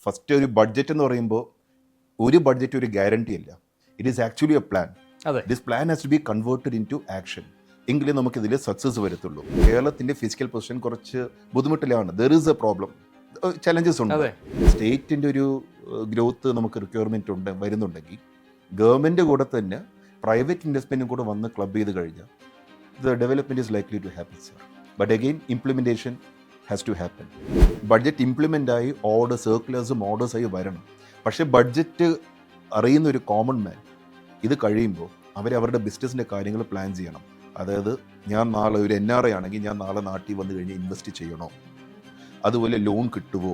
First ഒരു budget എന്ന് പറയുമ്പോൾ ഒരു ബഡ്ജറ്റ് ഒരു ഗ്യാരണ്ടി അല്ല. It is actually a plan. This plan has to be converted into action. എങ്കിലേ നമുക്കിതിൽ സക്സസ് വരത്തുള്ളൂ. കേരളത്തിൻ്റെ ഫിസിക്കൽ പൊസിഷൻ കുറച്ച് ബുദ്ധിമുട്ടിലാണ്. There is a problem, challenges ഉണ്ട്. സ്റ്റേറ്റിൻ്റെ ഒരു ഗ്രോത്ത് നമുക്ക് റിക്വയർമെൻറ്റ് വരുന്നുണ്ടെങ്കിൽ ഗവൺമെൻറ് കൂടെ തന്നെ പ്രൈവറ്റ് ഇൻവെസ്റ്റ്മെൻറ്റും കൂടെ വന്ന് ക്ലബ് ചെയ്ത് കഴിഞ്ഞാൽ the development is likely to happen sir. But again implementation has to happen. Budget implement ആയി സർക്കുലേഴ്സും ഓർഡേഴ്സായി വരണം. പക്ഷേ ബഡ്ജറ്റ് അറിയുന്ന ഒരു കോമൺ മാൻ ഇത് കഴിയുമ്പോൾ അവരുടെ ബിസിനസ്സിൻ്റെ കാര്യങ്ങൾ പ്ലാൻ ചെയ്യണം. അതായത് ഞാൻ നാളെ ഒരു NRI ആണെങ്കിൽ ഞാൻ നാളെ നാട്ടിൽ വന്നു കഴിഞ്ഞ് ഇൻവെസ്റ്റ് ചെയ്യണോ, അതുപോലെ ലോൺ കിട്ടുമോ,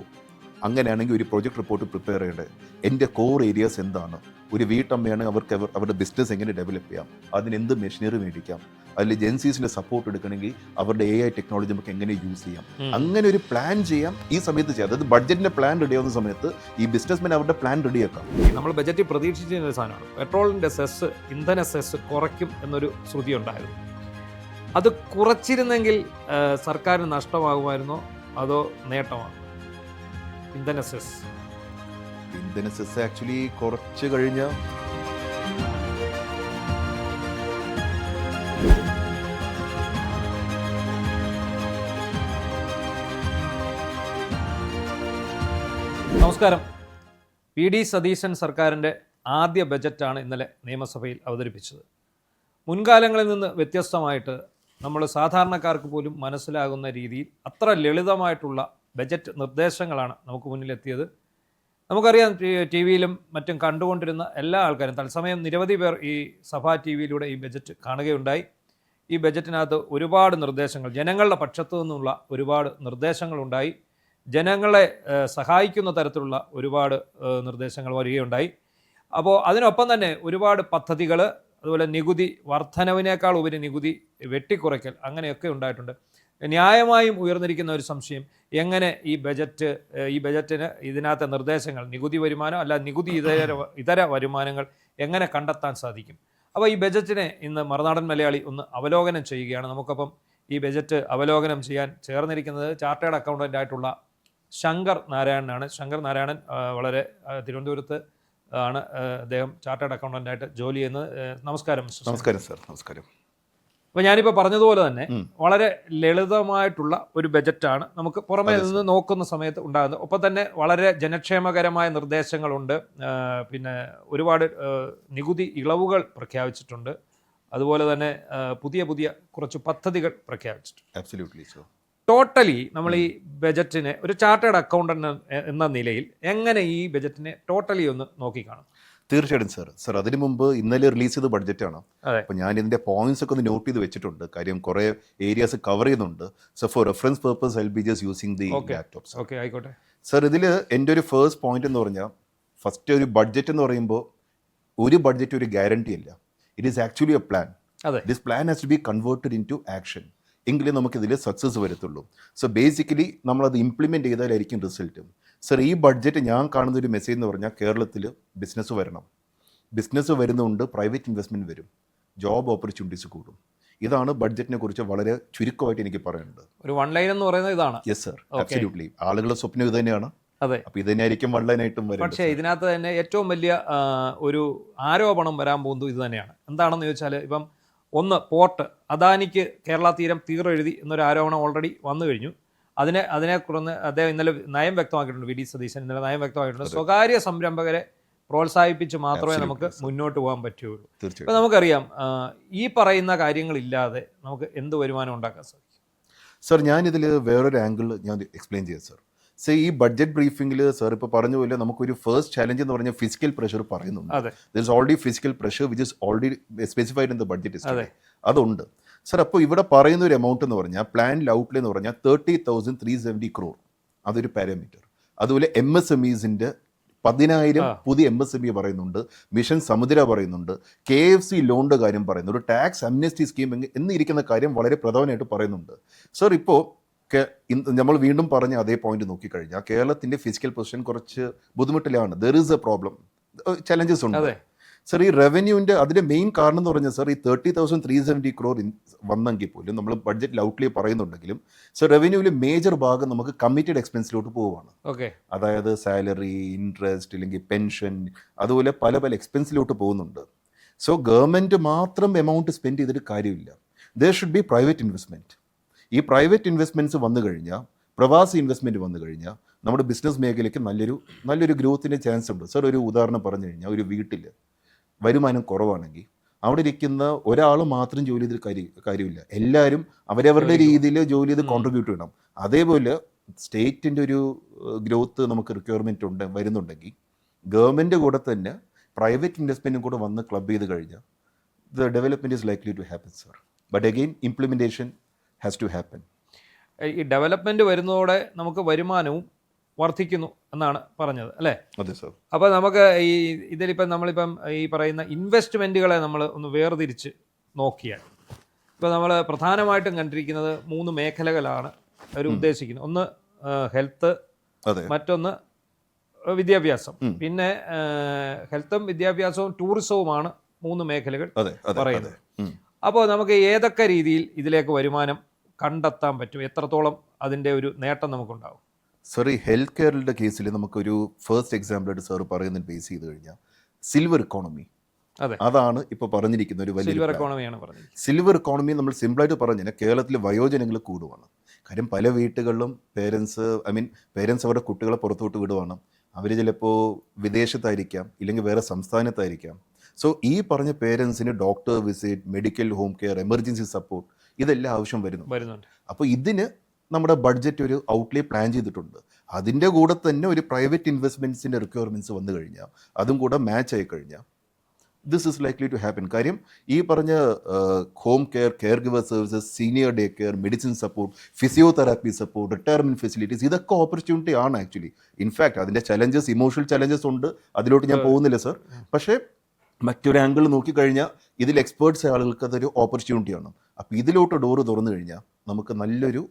അങ്ങനെയാണെങ്കിൽ ഒരു പ്രൊജക്ട് റിപ്പോർട്ട് പ്രിപ്പയർ ചെയ്യേണ്ടത്, എൻ്റെ കോർ ഏരിയാസ് എന്താണ്, ഒരു വീട്ടമ്മയാണെങ്കിൽ അവർക്ക് അവരുടെ ബിസിനസ് എങ്ങനെ ഡെവലപ്പ് ചെയ്യാം, അതിനെന്ത് മെഷീനറി മേടിക്കാം, അതിൽ ഏജൻസീസിൻ്റെ സപ്പോർട്ട് എടുക്കണമെങ്കിൽ അവരുടെ AI ടെക്നോളജി നമുക്ക് എങ്ങനെ യൂസ് ചെയ്യാം, അങ്ങനെ ഒരു പ്ലാൻ ചെയ്യാം ഈ സമയത്ത് ചെയ്യാം. അതായത് ബഡ്ജറ്റിൻ്റെ പ്ലാൻ റെഡി ആവുന്ന സമയത്ത് ഈ ബിസിനസ്മാൻ അവരുടെ പ്ലാൻ റെഡിയാക്കാം. നമ്മൾ ബജറ്റിൽ പ്രതീക്ഷിച്ചിരുന്ന ഒരു സാധനമാണ് പെട്രോളിൻ്റെ സെസ്, ഇന്ധന സെസ് കുറയ്ക്കും എന്നൊരു ശ്രുതി ഉണ്ടായിരുന്നു. അത് കുറച്ചിരുന്നെങ്കിൽ സർക്കാരിന് നഷ്ടമാകുമായിരുന്നോ അതോ നേട്ടമാണ്? ഇന്ധന സെസ് ആക്ച്വലി കുറച്ച് കഴിഞ്ഞാൽ നമസ്കാരം. PD സതീശൻ സർക്കാരിൻ്റെ ആദ്യ ബജറ്റാണ് ഇന്നലെ നിയമസഭയിൽ അവതരിപ്പിച്ചത്. മുൻകാലങ്ങളിൽ നിന്ന് വ്യത്യസ്തമായിട്ട് നമ്മൾ സാധാരണക്കാർക്ക് പോലും മനസ്സിലാകുന്ന രീതിയിൽ അത്ര ലളിതമായിട്ടുള്ള ബജറ്റ് നിർദ്ദേശങ്ങളാണ് നമുക്ക് മുന്നിലെത്തിയത്. നമുക്കറിയാം, TV-യിലും മറ്റും കണ്ടുകൊണ്ടിരുന്ന എല്ലാ ആൾക്കാരും തത്സമയം നിരവധി പേർ ഈ സഭാ TV-യിലൂടെ ഈ ബജറ്റ് കാണുകയുണ്ടായി. ഈ ബജറ്റിനകത്ത് ഒരുപാട് നിർദ്ദേശങ്ങൾ, ജനങ്ങളുടെ പക്ഷത്തു നിന്നുള്ള ഒരുപാട് നിർദ്ദേശങ്ങളുണ്ടായി. ജനങ്ങളെ സഹായിക്കുന്ന തരത്തിലുള്ള ഒരുപാട് നിർദ്ദേശങ്ങൾ വരികയുണ്ടായി. അപ്പോൾ അതിനൊപ്പം തന്നെ ഒരുപാട് പദ്ധതികൾ, അതുപോലെ നികുതി വർധനവിനേക്കാൾ ഉപരി നികുതി വെട്ടിക്കുറയ്ക്കൽ, അങ്ങനെയൊക്കെ ഉണ്ടായിട്ടുണ്ട്. ന്യായമായും ഉയർന്നിരിക്കുന്ന ഒരു സംശയം, എങ്ങനെ ഈ ബജറ്റിന് ഇതിനകത്തെ നിർദ്ദേശങ്ങൾ, നികുതി വരുമാനം അല്ല നികുതി ഇതര വരുമാനങ്ങൾ എങ്ങനെ കണ്ടെത്താൻ സാധിക്കും? അപ്പോൾ ഈ ബജറ്റിനെ ഇന്ന് മറുനാടൻ മലയാളി ഒന്ന് അവലോകനം ചെയ്യുകയാണ്. നമുക്കപ്പം ഈ ബജറ്റ് അവലോകനം ചെയ്യാൻ ചേർന്നിരിക്കുന്നത് ചാർട്ടേഡ് അക്കൗണ്ടൻ്റ് ആയിട്ടുള്ള ശങ്കർ നാരായണനാണ്. ശങ്കർ നാരായണൻ വളരെ തിരുവനന്തപുരത്ത് ആണ് അദ്ദേഹം ചാർട്ടേഡ് അക്കൗണ്ടൻ്റായിട്ട് ജോലി ചെയ്യുന്നത്. നമസ്കാരം. നമസ്കാരം സാർ. നമസ്കാരം. അപ്പോൾ ഞാനിപ്പോൾ പറഞ്ഞതുപോലെ തന്നെ വളരെ ലളിതമായിട്ടുള്ള ഒരു ബജറ്റാണ് നമുക്ക് പുറമേ നിന്ന് നോക്കുന്ന സമയത്ത് ഉണ്ടാകുന്നത്. ഒപ്പം തന്നെ വളരെ ജനക്ഷേമകരമായ നിർദ്ദേശങ്ങളുണ്ട്. പിന്നെ ഒരുപാട് നികുതി ഇളവുകൾ പ്രഖ്യാപിച്ചിട്ടുണ്ട്. അതുപോലെ തന്നെ പുതിയ കുറച്ച് പദ്ധതികൾ പ്രഖ്യാപിച്ചിട്ടുണ്ട്. Absolutely so. ടോട്ടലി നമ്മൾ ഈ ബജറ്റിനെ ഒരു ചാർട്ടേഡ് അക്കൗണ്ടന്റ് എന്ന നിലയിൽ എങ്ങനെ ഈ ബജറ്റിനെ ടോട്ടലി ഒന്ന് നോക്കിക്കാണും? തീർച്ചയായിട്ടും സാർ അതിനു മുമ്പ് ഇന്നലെ റിലീസ് ചെയ്ത ബഡ്ജറ്റാണ്. അപ്പോൾ ഞാൻ ഇതിൻ്റെ പോയിന്റ്സ് ഒക്കെ ഒന്ന് നോട്ട് ചെയ്ത് വെച്ചിട്ടുണ്ട്. കാര്യം കുറേ ഏരിയാസ് കവർ ചെയ്യുന്നുണ്ട്. So four reference purpose I will be just using the laptops. Okay, ആയിക്കോട്ടെ സാർ. ഇതിൽ എൻ്റെ ഒരു ഫസ്റ്റ് പോയിന്റ് എന്ന് പറഞ്ഞാൽ, ഫസ്റ്റ് ഒരു ബഡ്ജറ്റ് എന്ന് പറയുമ്പോൾ ഒരു ബഡ്ജറ്റ് ഒരു ഗ്യാരണ്ടി അല്ല. It is actually a plan. This plan has to be converted into action. എങ്കിലേ നമുക്കിതിൽ സക്സസ് വരത്തുള്ളൂ. സോ ബേസിക്കലി നമ്മളത് ഇംപ്ലിമെൻറ്റ് ചെയ്താലായിരിക്കും റിസൾട്ട്. സർ, ഈ ബഡ്ജറ്റ് ഞാൻ കാണുന്ന ഒരു മെസ്സേജ് എന്ന് പറഞ്ഞാൽ കേരളത്തിൽ ബിസിനസ് വരണം. ബിസിനസ് വരുന്നതുകൊണ്ട് പ്രൈവറ്റ് ഇൻവെസ്റ്റ്മെൻറ്റ് വരും, ജോബ് ഓപ്പർച്യൂണിറ്റീസ് കൂടും. ഇതാണ് ബഡ്ജറ്റിനെ കുറിച്ച് വളരെ ചുരുക്കമായിട്ട് എനിക്ക് പറയാനുണ്ട്. ഒരു വൺ ലൈൻ എന്ന് പറയുന്നത് ഇതാണ്. Yes sir, absolutely. ആളുകളുടെ സ്വപ്നം ഇത് തന്നെയാണ്. അതെ, അപ്പോൾ ഇത് തന്നെയായിരിക്കും വൺ ലൈനായിട്ടും വരും. പക്ഷേ ഇതിനകത്ത് തന്നെ ഏറ്റവും വലിയ ഒരു ആരോപണം വരാൻ പോകുന്നത് ഇത് തന്നെയാണ്. എന്താണെന്ന് ചോദിച്ചാൽ, ഇപ്പം ഒന്ന്, പോർട്ട് അദാനിക്ക് കേരള തീരം തീറെഴുതി എന്നൊരു ആരോപണം ഓൾറെഡി വന്നു കഴിഞ്ഞു. അതിനെക്കുറിച്ച് അദ്ദേഹം ഇന്നലെ നയം വ്യക്തമാക്കിയിട്ടുണ്ട്. PD സതീശൻ ഇന്നലെ നയം വ്യക്തമാക്കിയിട്ടുണ്ട്. സ്വകാര്യ സംരംഭകരെ പ്രോത്സാഹിപ്പിച്ച് മാത്രമേ നമുക്ക് മുന്നോട്ട് പോകാൻ പറ്റുകയുള്ളൂ. ഇപ്പം നമുക്കറിയാം, ഈ പറയുന്ന കാര്യങ്ങളില്ലാതെ നമുക്ക് എന്ത് വരുമാനം ഉണ്ടാക്കാൻ സാധിക്കും? സർ, ഞാനിതിൽ വേറൊരു ആംഗിൾ ഞാൻ എക്സ്പ്ലെയിൻ ചെയ്യാം സർ. ഈ ബഡ്ജറ്റ് ബ്രീഫിംഗിൽ സാർ ഇപ്പോൾ പറഞ്ഞ പോലെ നമുക്കൊരു ഫസ്റ്റ് ചാലഞ്ച് എന്ന് പറഞ്ഞാൽ ഫിസിക്കൽ പ്രഷർ പറയുന്നുണ്ട്. There is already physical pressure which is already specified in the budget. അതുണ്ട് സർ. അപ്പോൾ ഇവിടെ പറയുന്ന ഒരു എമൗണ്ട് എന്ന് പറഞ്ഞാൽ പ്ലാൻ ഔട്ട്ലേ എന്ന് പറഞ്ഞാൽ 30,370 crore. അതൊരു പാരാമീറ്റർ. അതുപോലെ MSMEസിൻ്റെ 10,000 പുതിയ MSME പറയുന്നുണ്ട്, മിഷൻ സമുദ്ര പറയുന്നുണ്ട്, KFC ലോണിൻ്റെ കാര്യം പറയുന്നുണ്ട്, ഒരു ടാക്സ് അംനസ്റ്റി സ്കീം എന്നിരിക്കുന്ന കാര്യം വളരെ പ്രധാനമായിട്ട് പറയുന്നുണ്ട്. സർ, ഇപ്പോൾ നമ്മൾ വീണ്ടും പറഞ്ഞ അതേ പോയിന്റ് നോക്കിക്കഴിഞ്ഞാൽ കേരളത്തിൻ്റെ ഫിസിക്കൽ പൊസിഷൻ കുറച്ച് ബുദ്ധിമുട്ടിലാണ്. There is a problem, challenges ഉണ്ട്. സർ ഈ റവന്യൂവിൻ്റെ അതിൻ്റെ മെയിൻ കാരണം എന്ന് പറഞ്ഞാൽ സർ ഈ 30,370 crore വന്നെങ്കിൽ പോലും നമ്മൾ ബഡ്ജറ്റിൽ ഔട്ട്ലേ പറയുന്നുണ്ടെങ്കിലും സർ റവന്യൂവിൽ മേജർ ഭാഗം നമുക്ക് കമ്മിറ്റഡ് എക്സ്പെൻസിലോട്ട് പോവുകയാണ്. ഓക്കെ, അതായത് സാലറി, ഇൻട്രസ്റ്റ്, ഇല്ലെങ്കിൽ പെൻഷൻ, അതുപോലെ പല പല എക്സ്പെൻസിലോട്ട് പോകുന്നുണ്ട്. സോ ഗവൺമെൻറ് മാത്രം എമൗണ്ട് സ്പെൻഡ് ചെയ്തിട്ട് കാര്യമില്ല. There should be private investment. ഈ പ്രൈവറ്റ് ഇൻവെസ്റ്റ്മെൻറ്റ്സ് വന്നു കഴിഞ്ഞാൽ, പ്രവാസി ഇൻവെസ്റ്റ്മെൻറ്റ് വന്നു കഴിഞ്ഞാൽ നമ്മുടെ ബിസിനസ് മേഖലയ്ക്ക് നല്ലൊരു ഗ്രോത്തിൻ്റെ ചാൻസ് ഉണ്ട്. സർ ഒരു ഉദാഹരണം പറഞ്ഞു കഴിഞ്ഞാൽ, ഒരു വീട്ടിൽ വരുമാനം കുറവാണെങ്കിൽ അവിടെ ഇരിക്കുന്ന ഒരാൾ മാത്രം ജോലി ചെയ്തിട്ട് കാര്യമില്ല. എല്ലാവരും അവരവരുടെ രീതിയിൽ ജോലി ചെയ്ത് കോൺട്രിബ്യൂട്ട് ചെയ്യണം. അതേപോലെ സ്റ്റേറ്റിൻ്റെ ഒരു ഗ്രോത്ത് നമുക്ക് റിക്വയർമെൻറ്റ് വരുന്നുണ്ടെങ്കിൽ ഗവൺമെൻറ് കൂടെ തന്നെ പ്രൈവറ്റ് ഇൻവെസ്റ്റ്മെൻറ്റും കൂടെ വന്ന് ക്ലബ് ചെയ്ത് കഴിഞ്ഞാൽ the development is likely to happen sir. But again implementation has to happen. ഈ ഡെവലപ്മെൻറ്റ് വരുന്നതോടെ നമുക്ക് വരുമാനവും വർദ്ധിക്കുന്നു എന്നാണ് പറഞ്ഞത് അല്ലേ? അതെ സർ. അപ്പോൾ നമുക്ക് ഇതിലിപ്പം നമ്മളിപ്പം ഈ പറയുന്ന ഇൻവെസ്റ്റ്മെൻറ്റുകളെ നമ്മൾ ഒന്ന് വേർതിരിച്ച് നോക്കിയാൽ, ഇപ്പോൾ നമ്മൾ പ്രധാനമായിട്ടും കണ്ടിരിക്കുന്നത് 3 മേഖലകളാണ് അവർ ഉദ്ദേശിക്കുന്നത്. ഒന്ന് ഹെൽത്ത്, മറ്റൊന്ന് വിദ്യാഭ്യാസം, പിന്നെ ഹെൽത്തും വിദ്യാഭ്യാസവും ടൂറിസവുമാണ് 3 മേഖലകൾ പറയുന്നത്. അപ്പോൾ നമുക്ക് ഏതൊക്കെ രീതിയിൽ ഇതിലേക്ക് വരുമാനം കണ്ടെത്താൻ പറ്റും? എത്രത്തോളം അതിൻ്റെ ഒരു നേട്ടം നമുക്കുണ്ടാവും? സർ ഈ ഹെൽത്ത് കെയറിൻ്റെ കേസിൽ നമുക്കൊരു ഫസ്റ്റ് എക്സാമ്പിളായിട്ട് സാർ പറയുന്നത് ബേസ് ചെയ്ത് കഴിഞ്ഞാൽ സിൽവർ ഇക്കോണമി, അതാണ് ഇപ്പോൾ പറഞ്ഞിരിക്കുന്ന ഒരു വലിയ എക്കോണമിയാണ് പറഞ്ഞത്. സിൽവർ ഇക്കോണമി നമ്മൾ സിമ്പിളായിട്ട് പറഞ്ഞു കഴിഞ്ഞാൽ കേരളത്തിൽ വയോജനങ്ങൾ കൂടുവാണ്. കാര്യം പല വീട്ടുകളിലും പേരൻസ് അവരുടെ കുട്ടികളെ പുറത്തോട്ട് വിടുവാണ്. അവർ ചിലപ്പോൾ വിദേശത്തായിരിക്കാം, ഇല്ലെങ്കിൽ വേറെ സംസ്ഥാനത്തായിരിക്കാം. സോ ഈ പറഞ്ഞ പേരൻസിന് doctor visit, medical home care, emergency support ഇതെല്ലാം ആവശ്യം വരുന്നുണ്ട്. അപ്പോൾ ഇതിന് നമ്മുടെ ബഡ്ജറ്റ് ഒരു ഔട്ട്ലേ പ്ലാൻ ചെയ്തിട്ടുണ്ട്. അതിൻ്റെ കൂടെ തന്നെ ഒരു പ്രൈവറ്റ് ഇൻവെസ്റ്റ്മെൻറ്റ്സിൻ്റെ റിക്വയർമെൻറ്റ്സ് വന്നു കഴിഞ്ഞാൽ അതും കൂടെ മാച്ച് ആയി കഴിഞ്ഞാൽ this is likely to happen. കാര്യം ഈ പറഞ്ഞ home care, care giver services, senior day care, medicine support, physiotherapy support, retirement facilities, ഇതൊക്കെ ഓപ്പർച്യൂണിറ്റി ആണ് ആക്ച്വലി. ഇൻഫാക്ട് അതിൻ്റെ ചലഞ്ചസ്, ഇമോഷണൽ ചലഞ്ചസ് ഉണ്ട്, അതിലോട്ട് ഞാൻ പോകുന്നില്ല സർ. പക്ഷേ മറ്റൊരു ആംഗിൾ നോക്കിക്കഴിഞ്ഞാൽ ഇതിൽ എക്സ്പേർട്സ് ആളുകൾക്ക് അതൊരു ഓപ്പർച്യൂണിറ്റിയാണ്. അപ്പോൾ ഇതിലോട്ട് ഡോറ് തുറന്നു കഴിഞ്ഞാൽ നമുക്ക് നല്ലൊരു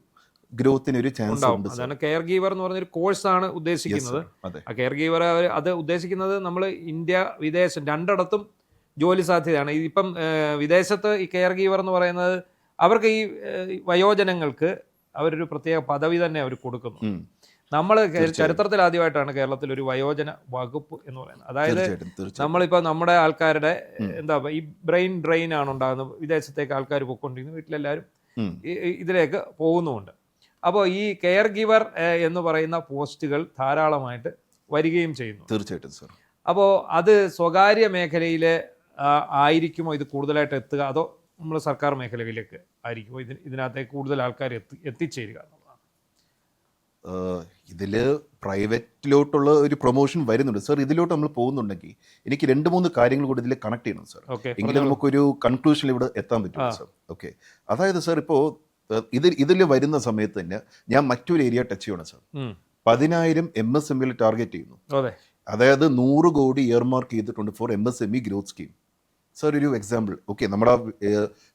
ഗ്രോത്തിന് ഒരു ചാൻസ് ഉണ്ട്. അതാണ് കെയർ ഗീവർ എന്ന് പറഞ്ഞൊരു കോഴ്സാണ് ഉദ്ദേശിക്കുന്നത്. ആ കെയർ ഗീവർ അത് ഉദ്ദേശിക്കുന്നത് നമ്മൾ ഇന്ത്യ, വിദേശം രണ്ടിടത്തും ജോലി സാധ്യതയാണ്. ഇപ്പം വിദേശത്ത് ഈ കെയർ ഗീവർ എന്ന് പറയുന്നത് അവർക്ക് ഈ വയോജനങ്ങൾക്ക് അവരൊരു പ്രത്യേക പദവി തന്നെ അവർ കൊടുക്കുന്നു. നമ്മൾ ചരിത്രത്തിൽ ആദ്യമായിട്ടാണ് കേരളത്തിൽ ഒരു വയോജന വകുപ്പ് എന്ന് പറയുന്നത്. അതായത് നമ്മളിപ്പോൾ നമ്മുടെ ആൾക്കാരുടെ ഈ ബ്രെയിൻ ഡ്രെയിൻ ആണ് ഉണ്ടാകുന്നത്. വിദേശത്തേക്ക് ആൾക്കാർ പോയിക്കൊണ്ടിരിക്കുന്നു, വീട്ടിലെല്ലാവരും ഇതിലേക്ക് പോകുന്നുമുണ്ട്. അപ്പോൾ ഈ കെയർ ഗിവർ എന്ന് പറയുന്ന പോസ്റ്റുകൾ ധാരാളമായിട്ട് വരികയും ചെയ്യുന്നു. തീർച്ചയായിട്ടും സർ. അപ്പോൾ അത് സ്വകാര്യ മേഖലയിൽ ആയിരിക്കുമോ ഇത് കൂടുതലായിട്ട് എത്തുക, അതോ നമ്മൾ സർക്കാർ മേഖലയിലേക്ക് ആയിരിക്കുമോ ഇതിനകത്തേക്ക് കൂടുതൽ ആൾക്കാർ എത്തിച്ചേരുക എന്നുള്ളതാണ്? ഇതിൽ പ്രൈവറ്റിലോട്ടുള്ള ഒരു പ്രൊമോഷൻ വരുന്നുണ്ട് സർ. ഇതിലോട്ട് നമ്മൾ പോകുന്നുണ്ടെങ്കിൽ എനിക്ക് 2-3 കാര്യങ്ങൾ കൂടി ഇതിൽ കണക്ട് ചെയ്യണം സർ. എങ്കിലും നമുക്കൊരു കൺക്ലൂഷനിൽ ഇവിടെ എത്താൻ പറ്റും സർ. ഓക്കെ, അതായത് സർ ഇപ്പോൾ ഇതിൽ വരുന്ന സമയത്ത് തന്നെ ഞാൻ മറ്റൊരു ഏരിയ ടച്ച് ചെയ്യണം സർ. 10,000 MSME ടാർഗറ്റ് ചെയ്യുന്നു. അതായത് 100 കോടി ഇയർമാർക്ക് ചെയ്തിട്ടുണ്ട് for MSME growth scheme. Sir ഒരു എക്സാമ്പിൾ, ഓക്കെ, നമ്മുടെ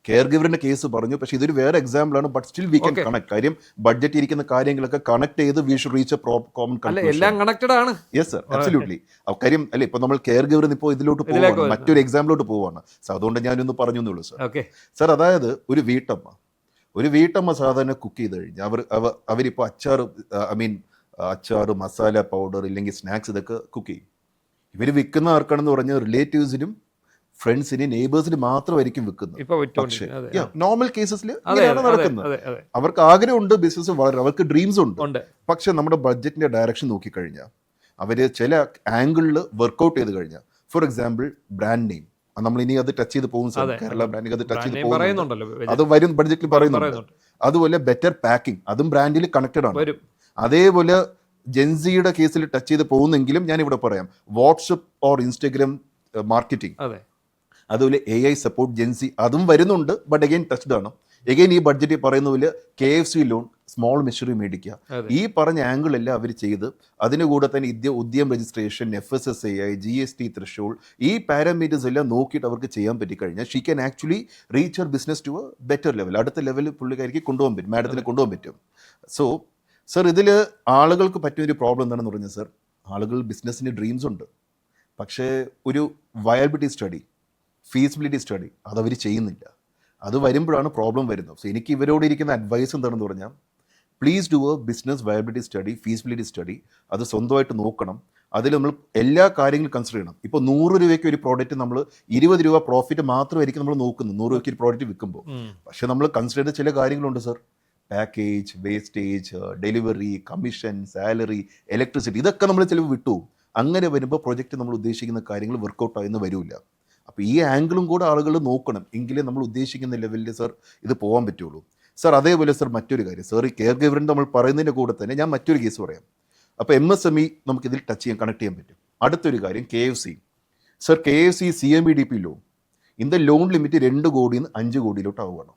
കെയർ ഗിവറിന്റെ കേസ് പറഞ്ഞു, പക്ഷേ ഇതൊരു വേറെ എക്സാമ്പിൾ ആണ്. But still we can connect. കാര്യം ബഡ്ജറ്റ് ഇരിക്കുന്ന കാര്യങ്ങളൊക്കെ കണക്ട് ചെയ്ത് we should reach a common conclusion. എല്ലാം കണക്റ്റഡ് ആണ്. Yes sir, absolutely. കാര്യം അല്ലെ, ഇപ്പൊ നമ്മൾ കെയർ ഗിവറിൽ ഇപ്പോൾ ഇതിലോട്ട് പോവാണ്, മറ്റൊരു എക്സാമ്പിളോട്ട് പോവാണ്. സോ അതുകൊണ്ട് ഞാനൊന്ന് പറഞ്ഞു എന്നുള്ളൂ സർ. സർ അതായത് ഒരു വീട്ടമ്മ സാധാരണ കുക്ക് ചെയ്ത് കഴിഞ്ഞാൽ അവരിപ്പോൾ അച്ചാറ്, മസാല പൗഡർ, ഇല്ലെങ്കിൽ സ്നാക്സ് ഇതൊക്കെ കുക്ക് ചെയ്യും. ഇവർ വിൽക്കുന്ന ആർക്കാണെന്ന് പറഞ്ഞാൽ റിലേറ്റീവ്സിനും ഫ്രണ്ട്സിനും നെയ്ബേഴ്സിനും മാത്രമായിരിക്കും വിൽക്കുന്നത്. പക്ഷേ നോർമൽ കേസസിൽ നടക്കുന്നത്. അവർക്ക് ആഗ്രഹമുണ്ട് ബിസിനസ് വളരെ, അവർക്ക് ഡ്രീംസ് ഉണ്ട്. പക്ഷെ നമ്മുടെ ബഡ്ജറ്റിന്റെ ഡയറക്ഷൻ നോക്കിക്കഴിഞ്ഞാൽ അവർ ചില ആംഗിളിൽ വർക്ക്ഔട്ട് ചെയ്ത് കഴിഞ്ഞാൽ, ഫോർ എക്സാമ്പിൾ ബ്രാൻഡ് നെയിം, നമ്മൾ ഇനി അത് ടച്ച് ചെയ്ത് പോകും സാർ. കേരള ബ്രാൻഡിങ് അത് ടച്ച് ചെയ്ത് പോകുന്നുണ്ടല്ലോ, അത് വരും ബഡ്ജറ്റിൽ പറയുന്നുണ്ട്. അതുപോലെ ബെറ്റർ പാക്കിംഗ്, അതും ബ്രാൻഡിൽ കണക്റ്റഡ് ആണ്. അതേപോലെ ജെൻസിയുടെ കേസിൽ ടച്ച് ചെയ്ത് പോകുന്നെങ്കിലും ഞാൻ ഇവിടെ പറയാം, വാട്സപ്പ് ഓർ ഇൻസ്റ്റഗ്രാം മാർക്കറ്റിംഗ്, അതുപോലെ AI സപ്പോർട്ട് ജെൻസി, അതും വരുന്നുണ്ട്. ബട്ട് അഗെയിൻ ടച്ച്ഡ് ആണ്. എഗെയിൻ ഈ ബഡ്ജറ്റിൽ പറയുന്ന പോലെ KFC ലോൺ, സ്മോൾ മെഷീനറി മേടിക്കുക, ഈ പറഞ്ഞ ആംഗിൾ എല്ലാം അവർ ചെയ്ത് അതിന് കൂടെ തന്നെ Udyam registration, FSSAI, GST threshold, ഈ പാരാമീറ്റേഴ്സ് എല്ലാം നോക്കിയിട്ട് അവർക്ക് ചെയ്യാൻ പറ്റിക്കഴിഞ്ഞാൽ she can actually reach her business to a better level. അടുത്ത ലെവൽ പുള്ളിക്കാരിക്ക് കൊണ്ടുപോകാൻ പറ്റും, മാഡത്തിന് കൊണ്ടുപോകാൻ പറ്റും. സോ സർ ഇതിൽ ആളുകൾക്ക് പറ്റിയൊരു പ്രോബ്ലം എന്താണെന്ന് പറഞ്ഞാൽ സർ, ആളുകൾ ബിസിനസ്സിന് ഡ്രീംസ് ഉണ്ട്, പക്ഷേ ഒരു വയബിലിറ്റി സ്റ്റഡി, ഫീസിബിലിറ്റി സ്റ്റഡി അതവർ ചെയ്യുന്നില്ല. അത് വരുമ്പോഴാണ് പ്രോബ്ലം വരുന്നത്. സോ എനിക്ക് ഇവരോട് ഇരിക്കുന്ന അഡ്വൈസ് എന്താണെന്ന് പറഞ്ഞാൽ, please do A business viability study, feasibility study. അത് സ്വന്തമായിട്ട് നോക്കണം. അതിൽ നമ്മൾ എല്ലാ കാര്യങ്ങളും കൺസിഡർ ചെയ്യണം. ഇപ്പോൾ 100 രൂപയ്ക്ക് ഒരു പ്രോഡക്റ്റ് നമ്മൾ 20 രൂപ പ്രോഫിറ്റ് മാത്രമായിരിക്കും നമ്മൾ നോക്കുന്നത് 100 രൂപയ്ക്ക് ഒരു പ്രോഡക്റ്റ് വിൽക്കുമ്പോൾ. പക്ഷേ നമ്മൾ കൺസിഡർ ചെയ്ത ചില കാര്യങ്ങളുണ്ട് sir. Package, wastage, delivery, commission, salary, electricity, ഇതൊക്കെ നമ്മൾ ചിലപ്പോൾ വിട്ടു. അങ്ങനെ വരുമ്പോൾ പ്രൊജക്റ്റ് നമ്മൾ ഉദ്ദേശിക്കുന്ന കാര്യങ്ങൾ വർക്കൗട്ട് ആയെന്ന് വരില്ല. അപ്പോൾ ഈ ആംഗിളും കൂടെ ആളുകൾ നോക്കണം, എങ്കിലേ നമ്മൾ ഉദ്ദേശിക്കുന്ന ലെവലിൽ സർ ഇത് പോകാൻ പറ്റുള്ളൂ. സർ അതേപോലെ സർ മറ്റൊരു കാര്യം, സർ ഈ കെയർ ഗിവറിന് നമ്മൾ പറയുന്നതിൻ്റെ കൂടെ തന്നെ ഞാൻ മറ്റൊരു കേസ് പറയാം. അപ്പോൾ MSME നമുക്കിതിൽ ടച്ച് ചെയ്യാൻ, കണക്ട് ചെയ്യാൻ പറ്റും. അടുത്തൊരു കാര്യം KFC. Sir KFC CMBDP loan, ഇതിൻ്റെ ലോൺ ലിമിറ്റ് 2 കോടിയിൽ നിന്ന് 5 കോടിയിലോട്ട് ആവുകയാണ്.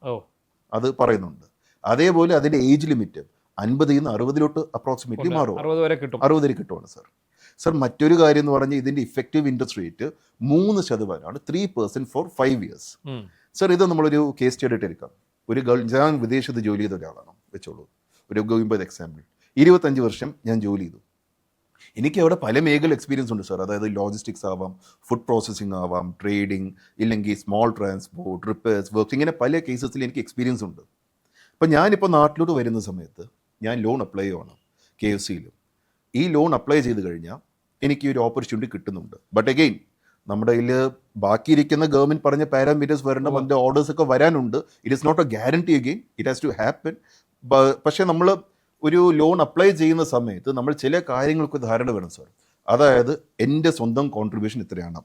അത് പറയുന്നുണ്ട്. അതേപോലെ അതിൻ്റെ ഏജ് ലിമിറ്റ് 50 നിന്ന് 60 അപ്രോക്സിമേറ്റ്ലി മാറും, 60 വരെ കിട്ടുവാണ് സർ. സർ മറ്റൊരു കാര്യം എന്ന് പറഞ്ഞാൽ ഇതിൻ്റെ effective interest rate 3%, 3% for 5 years. Sir ഇത് നമ്മളൊരു കേസ് സ്റ്റഡി ആയിട്ട് എടുക്കാം. ഒരു ഞാൻ വിദേശത്ത് ജോലി ചെയ്ത ഒരാളാണ് വെച്ചോളൂ. ഒരു ഗോയിങ് ബൈ എക്സാമ്പിൾ, 25 വർഷം ഞാൻ ജോലി ചെയ്തു. എനിക്ക് അവിടെ പല മേഖല എക്സ്പീരിയൻസ് ഉണ്ട് സർ. അതായത് ലോജിസ്റ്റിക്സ് ആവാം, ഫുഡ് പ്രോസസ്സിംഗ് ആവാം, ട്രേഡിംഗ്, ഇല്ലെങ്കിൽ സ്മോൾ ട്രാൻസ്പോർട്ട്, റിപ്പയർസ്, വർക്ക്, ഇങ്ങനെ പല കേസസിൽ എനിക്ക് എക്സ്പീരിയൻസ് ഉണ്ട്. അപ്പം ഞാനിപ്പോൾ നാട്ടിലോട്ട് വരുന്ന സമയത്ത് ഞാൻ ലോൺ അപ്ലൈ ചെയ്യണം KFCയിൽ. ഈ ലോൺ അപ്ലൈ ചെയ്ത് കഴിഞ്ഞാൽ എനിക്ക് ഒരു ഓപ്പർച്യൂണിറ്റി കിട്ടുന്നുണ്ട്. ബട്ട് അഗെയിൻ നമ്മുടെ കയ്യിൽ ബാക്കിയിരിക്കുന്ന ഗവൺമെൻറ് പറഞ്ഞ പാരാമീറ്റേഴ്സ് വരണം, അതിൻ്റെ ഓർഡേഴ്സ് ഒക്കെ വരാനുണ്ട്. It is not a guarantee again, it has to happen. പക്ഷേ നമ്മൾ ഒരു ലോൺ അപ്ലൈ ചെയ്യുന്ന സമയത്ത് നമ്മൾ ചില കാര്യങ്ങൾക്ക് ധാരണ വേണം സർ. അതായത് എൻ്റെ സ്വന്തം കോൺട്രിബ്യൂഷൻ എത്രയാണ്,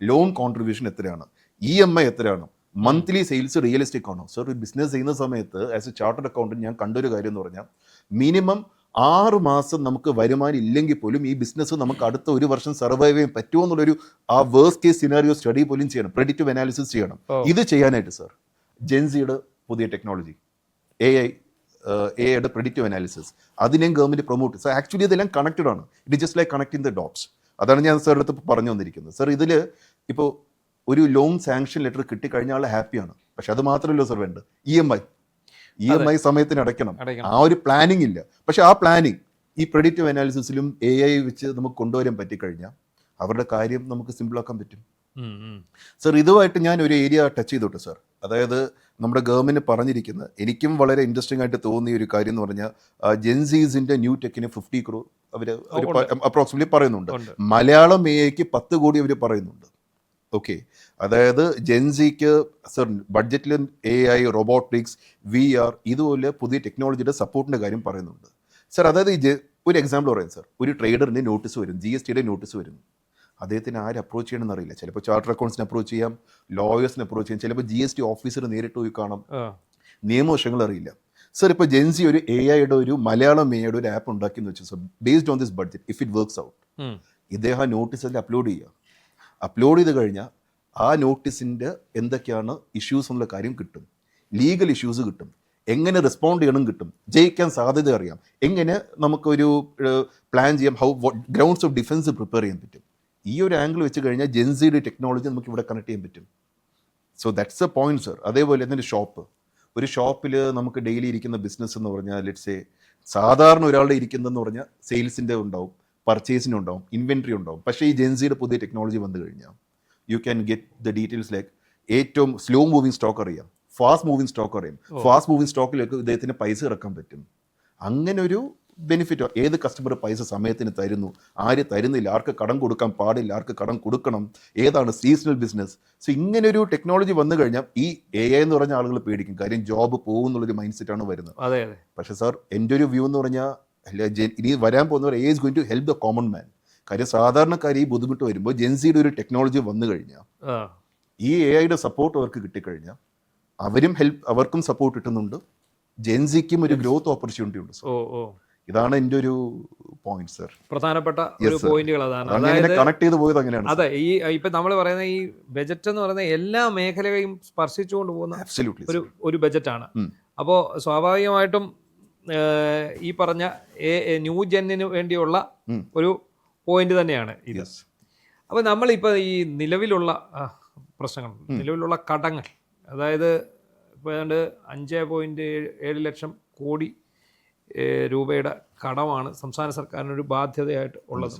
ലോൺ കോൺട്രിബ്യൂഷൻ എത്രയാണ്, EMI എത്രയാണ്, മന്ത്ലി സെയിൽസ് റിയലിസ്റ്റിക് ആണോ. സർ ഒരു ബിസിനസ് ചെയ്യുന്ന സമയത്ത് ആസ് എ ചാർട്ടേഡ് അക്കൗണ്ടന്റ് ഞാൻ കണ്ടൊരു കാര്യം എന്ന് പറഞ്ഞാൽ, മിനിമം 6 മാസം നമുക്ക് വരുമാനം ഇല്ലെങ്കിൽ പോലും ഈ ബിസിനസ് നമുക്ക് അടുത്ത 1 വർഷം സർവൈവ് ചെയ്യാൻ പറ്റുമോ എന്നുള്ളൊരു ആ വേഴ്സ്റ്റ് കേസ് സിനാരിയോ സ്റ്റഡി പോലും ചെയ്യണം, പ്രെഡിക്റ്റീവ് അനാലിസിസ് ചെയ്യണം. ഇത് ചെയ്യാനായിട്ട് സർ ജെൻസിയുടെ പുതിയ ടെക്നോളജി AI പ്രെഡിക്റ്റീവ് അനാലിസിസ്, അതിനെയും ഗവൺമെൻറ് പ്രൊമോട്ട്. സർ ആക്ച്വലി ഇതെല്ലാം കണക്റ്റഡ് ആണ്. It just like connecting the dots. അതാണ് ഞാൻ സാറിൻ്റെ അടുത്ത് പറഞ്ഞു വന്നിരിക്കുന്നത്. സർ ഇതിൽ ഇപ്പോൾ ഒരു ലോൺ സാങ്ഷൻ ലെറ്റർ കിട്ടിക്കഴിഞ്ഞ ആൾ ഹാപ്പിയാണ്. പക്ഷെ അത് മാത്രമല്ലോ സർ വേണ്ടത്, EMI സമയത്തിന് അടയ്ക്കണം. ആ ഒരു പ്ലാനിങ് ഇല്ല. പക്ഷെ ആ പ്ലാനിങ് ഈ പ്രെഡിക്റ്റീവ് അനാലിസിസിലും AI വെച്ച് നമുക്ക് കൊണ്ടുവരാൻ പറ്റിക്കഴിഞ്ഞാൽ അവരുടെ കാര്യം നമുക്ക് സിമ്പിളാക്കാൻ പറ്റും. സർ ഇതുമായിട്ട് ഞാൻ ഒരു ഏരിയ ടച്ച് ചെയ്തോട്ടെ സർ. അതായത് നമ്മുടെ ഗവൺമെൻറ് പറഞ്ഞിരിക്കുന്നത് എനിക്കും വളരെ ഇൻട്രസ്റ്റിംഗ് ആയിട്ട് തോന്നിയ ഒരു കാര്യം എന്ന് പറഞ്ഞാൽ, ജെൻസീസിൻ്റെ ന്യൂ ടെക്കിന് 50 crore അവർ അപ്രോക്സിമേറ്റ്ലി പറയുന്നുണ്ട്. മലയാളം AIക്ക് 10 കോടി അവർ പറയുന്നുണ്ട്. ഓക്കെ, അതായത് ജെൻസിക്ക് സർ ബഡ്ജറ്റിൽ AI, റോബോട്ടിക്സ്, VR ഇതുപോലെ പുതിയ ടെക്നോളജിയുടെ സപ്പോർട്ടിൻ്റെ കാര്യം പറയുന്നുണ്ട് സർ. അതായത് ഒരു എക്സാമ്പിൾ പറയാം സർ. ഒരു ട്രേഡറിന് നോട്ടീസ് വരും, GSTയുടെ നോട്ടീസ് വരുന്നു. അദ്ദേഹത്തിന് ആര് അപ്രോച്ച് ചെയ്യണമെന്ന് അറിയില്ല. ചിലപ്പോൾ ചാർട്ടർ അക്കൗണ്ട്സിനെ അപ്രോച്ച് ചെയ്യാം, ലോയേഴ്സിനെ അപ്രോച്ച് ചെയ്യാം, ചിലപ്പോൾ GST ഓഫീസർ നേരിട്ട് പോയി കാണാം, നിയമവശങ്ങൾ അറിയില്ല സർ. ഇപ്പോൾ ജെൻസി ഒരു AIയുടെ ഒരു മലയാളം AIയുടെ ഒരു ആപ്പ് ഉണ്ടാക്കിയെന്ന് വെച്ചു sir, based on this budget. If it works out, ഇദ്ദേഹം നോട്ടീസ് അതിൽ അപ്ലോഡ് ചെയ്യുക. അപ്ലോഡ് ചെയ്ത് കഴിഞ്ഞാൽ ആ നോട്ടീസിൻ്റെ എന്തൊക്കെയാണ് ഇഷ്യൂസ് എന്നുള്ള കാര്യം കിട്ടും, ലീഗൽ ഇഷ്യൂസ് കിട്ടും, എങ്ങനെ റെസ്പോണ്ട് ചെയ്യണം കിട്ടും, ജയിക്കാൻ സാധ്യത അറിയാം, എങ്ങനെ നമുക്കൊരു പ്ലാൻ ചെയ്യാം, ഗ്രൗണ്ട്സ് ഓഫ് ഡിഫൻസ് പ്രിപ്പയർ ചെയ്യാൻ പറ്റും. ഈ ഒരു ആംഗിൾ വെച്ച് കഴിഞ്ഞാൽ ജെൻസിയുടെ ടെക്നോളജി നമുക്ക് ഇവിടെ കണക്ട് ചെയ്യാൻ പറ്റും. So that's A point sir. അതേപോലെ തന്നെ ഒരു ഷോപ്പിൽ നമുക്ക് ഡെയിലി ഇരിക്കുന്ന ബിസിനസ് എന്ന് പറഞ്ഞാൽ, ലെറ്റ്സ് സാധാരണ ഒരാളുടെ ഇരിക്കുന്നതെന്ന് പറഞ്ഞാൽ സെയിൽസിൻ്റെ ഉണ്ടാവും, പർച്ചേസിന് ഉണ്ടാവും, ഇൻവെൻട്രി ഉണ്ടാവും. പക്ഷേ ഈ ജെൻസിയുടെ പുതിയ ടെക്നോളജി വന്നു കഴിഞ്ഞാൽ you can get the details like ഏറ്റവും സ്ലോ മൂവിങ് സ്റ്റോക്ക് അറിയാം, ഫാസ്റ്റ് മൂവിങ് സ്റ്റോക്ക് അറിയാം, ഫാസ്റ്റ് മൂവിങ് സ്റ്റോക്കിലേക്ക് ഇദ്ദേഹത്തിന് പൈസ ഇറക്കാൻ പറ്റും. അങ്ങനെ ഒരു ബെനിഫിറ്റോ, ഏത് കസ്റ്റമർ പൈസ സമയത്തിന് തരുന്നു, ആര് തരുന്നില്ല, ആർക്ക് കടം കൊടുക്കാൻ പാടില്ല, ആർക്ക് കടം കൊടുക്കണം, ഏതാണ് സീസണൽ ബിസിനസ്. സോ ഇങ്ങനൊരു ടെക്നോളജി വന്നു കഴിഞ്ഞാൽ ഈ AI എന്ന് പറഞ്ഞ ആളുകൾ പേടിക്കും. കാര്യം ജോബ് പോകും എന്നുള്ളൊരു മൈൻഡ് സെറ്റാണ് വരുന്നത്. പക്ഷേ സാർ എൻ്റെ ഒരു വ്യൂ എന്ന് പറഞ്ഞാൽ, ഇനി വരാൻ പോകുന്നവർ AI is going to help the common man. കാര്യം സാധാരണക്കാർ ഈ ബുദ്ധിമുട്ട് വരുമ്പോൾ ജെൻസിയുടെ ഒരു ടെക്നോളജി വന്നു കഴിഞ്ഞാൽ, ഈ AIയുടെ സപ്പോർട്ട് അവർക്ക് കിട്ടിക്കഴിഞ്ഞാൽ അവർക്കും സപ്പോർട്ട് കിട്ടുന്നുണ്ട്, ജെൻസിക്കും ഒരു ഗ്രോത്ത് ഓപ്പർച്യൂണിറ്റി ഉണ്ട്. ഇതാണ് എൻ്റെ ഒരു പോയിന്റ് സർ. പ്രധാനപ്പെട്ട ഒരു പോയിന്റുകൾ അതാണ്. കണക്ട് ചെയ്ത് പോയത് അങ്ങനെയാണ്. അതെ, ഈ ഇപ്പൊ നമ്മൾ പറയുന്ന ഈ ബജറ്റ് എന്ന് പറയുന്ന എല്ലാ മേഖലകളെയും സ്പർശിച്ചുകൊണ്ട് പോകുന്ന ഒരു ബജറ്റാണ്. അപ്പോൾ സ്വാഭാവികമായിട്ടും ഈ പറഞ്ഞ ന്യൂ ജെന്നിന് വേണ്ടിയുള്ള ഒരു പോയിന്റ് തന്നെയാണ് ഇത്. അപ്പോൾ നമ്മളിപ്പോൾ ഈ നിലവിലുള്ള പ്രശ്നങ്ങൾ, നിലവിലുള്ള കടങ്ങൾ, അതായത് ഇപ്പോൾ ഏതാണ്ട് 5.7 ലക്ഷം കോടി രൂപയുടെ കടമാണ് സംസ്ഥാന സർക്കാരിനൊരു ബാധ്യതയായിട്ട് ഉള്ളത്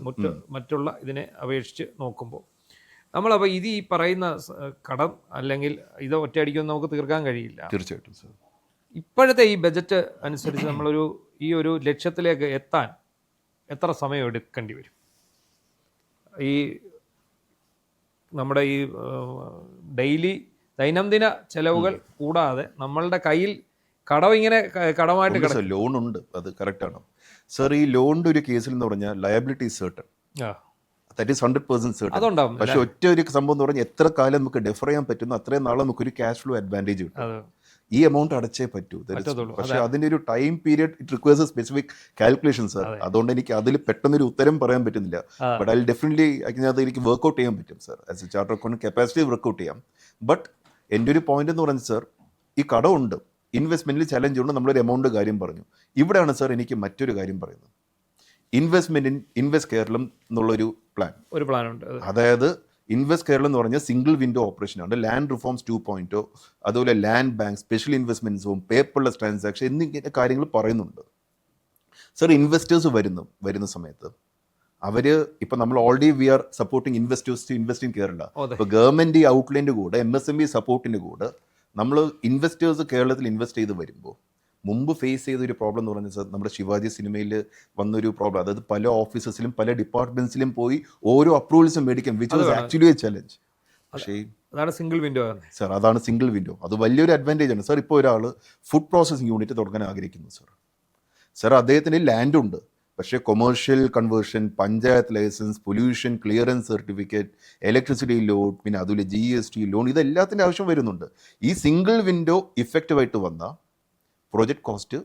മറ്റുള്ള ഇതിനെ അപേക്ഷിച്ച് നോക്കുമ്പോൾ. നമ്മളപ്പോൾ ഇത് ഈ പറയുന്ന കടം അല്ലെങ്കിൽ ഇത് ഒറ്റയടിക്കൊന്നും നമുക്ക് തീർക്കാൻ കഴിയില്ല. തീർച്ചയായിട്ടും സർ. ഇപ്പോഴത്തെ ഈ ബജറ്റ് അനുസരിച്ച് നമ്മളൊരു ഈ ഒരു ലക്ഷ്യത്തിലേക്ക് എത്താൻ എത്ര സമയം എടുക്കേണ്ടി വരും? ഈ നമ്മുടെ ഈ ദൈനംദിന ചെലവുകൾ കൂടാതെ നമ്മളുടെ കയ്യിൽ കടം ഇങ്ങനെ കടമായിട്ട് ലോൺ ഉണ്ട്, അത് കറക്റ്റാണ് സർ. ഈ ലോണിന്റെ ഒരു കേസിൽ എന്ന് പറഞ്ഞാൽ liability certain, that is 100% certain. അതുണ്ടാവും. പക്ഷെ ഒറ്റ ഒരു സംഭവം എന്ന് പറഞ്ഞാൽ എത്ര കാലം നമുക്ക് ഡെഫർ ചെയ്യാൻ പറ്റുന്നു അത്രയും നാളെ നമുക്കൊരു ക്യാഷ് ഫ്ലോ അഡ്വാൻറ്റേജ് കിട്ടും. ഈ എമൗണ്ട് അടച്ചേ പറ്റൂ. പക്ഷെ അതിന്റെ ഒരു time period it requires A specific calculation sir. അതുകൊണ്ട് എനിക്ക് അതിൽ പെട്ടെന്നൊരു ഉത്തരം പറയാൻ പറ്റുന്നില്ല. ബട്ട് ഐ ഡെഫിനറ്റ്ലി അത് എനിക്ക് വർക്ക്ഔട്ട് ചെയ്യാൻ പറ്റും sir. As a charter account capacity work out ചെയ്യാം. ബട്ട് എൻ്റെ ഒരു പോയിന്റ് എന്ന് പറയുന്നത് സർ, ഈ കടമുണ്ട്, ഇൻവെസ്റ്റ്മെന്റിൽ ചലഞ്ച് ഉണ്ട്, നമ്മളൊരു എമൗണ്ട് കാര്യം പറഞ്ഞു. ഇവിടെയാണ് സർ എനിക്ക് മറ്റൊരു കാര്യം പറയുന്നത്. ഇൻവെസ്റ്റ്മെന്റ് ഇൻ ഇൻവെസ്റ്റ് കേരളം എന്നുള്ളൊരു പ്ലാൻ ഉണ്ട്. അതായത് ഇൻവെസ്റ്റ് കേരളം എന്ന് പറഞ്ഞാൽ സിംഗിൾ വിൻഡോ ഓപ്പറേഷനാണ്. ലാൻഡ് റിഫോംസ് 2.0, അതുപോലെ land bank, special investment zone, paperless transaction എന്നിങ്ങനെ കാര്യങ്ങൾ പറയുന്നുണ്ട് സർ. ഇൻവെസ്റ്റേഴ്സ് വരുന്ന സമയത്ത് അവര് ഇപ്പൊ നമ്മൾ already we are supporting investors to invest in Kerala. ഇപ്പൊ ഗവൺമെന്റ് ഔട്ട്ലൈൻ്റെ കൂടെ MSME സപ്പോർട്ടിന്റെ കൂടെ നമ്മൾ ഇൻവെസ്റ്റേഴ്സ് കേരളത്തിൽ ഇൻവെസ്റ്റ് ചെയ്ത് വരുമ്പോൾ മുമ്പ് ഫേസ് ചെയ്ത ഒരു പ്രോബ്ലം എന്ന് പറഞ്ഞാൽ നമ്മുടെ ശിവാജി സിനിമയിൽ വന്നൊരു പ്രോബ്ലം, അതായത് പല ഓഫീസസിലും പല ഡിപ്പാർട്ട്മെന്റ്സിലും പോയി ഓരോ അപ്രൂവൽസും മേടിക്കാം, which was actually A challenge. പക്ഷേ അതാണ് സിംഗിൾ വിൻഡോ സർ. അതാണ് സിംഗിൾ വിൻഡോ. അത് വലിയൊരു അഡ്വാൻറ്റേജ് ആണ് സർ. ഇപ്പോൾ ഒരാൾ ഫുഡ് പ്രോസസ്സിംഗ് യൂണിറ്റ് തുടങ്ങാൻ ആഗ്രഹിക്കുന്നു സർ. അദ്ദേഹത്തിന് ലാൻഡ് ഉണ്ട്, പക്ഷേ commercial conversion, panchayat licence, pollution clearance certificate, electricity loan, പിന്നെ അതുപോലെ GST ലോൺ, ഇതെല്ലാത്തിൻ്റെ ആവശ്യം വരുന്നുണ്ട്. ഈ സിംഗിൾ വിൻഡോ ഇഫക്റ്റീവായിട്ട് വന്ന പ്രോജക്റ്റ് കോസ്റ്റ്,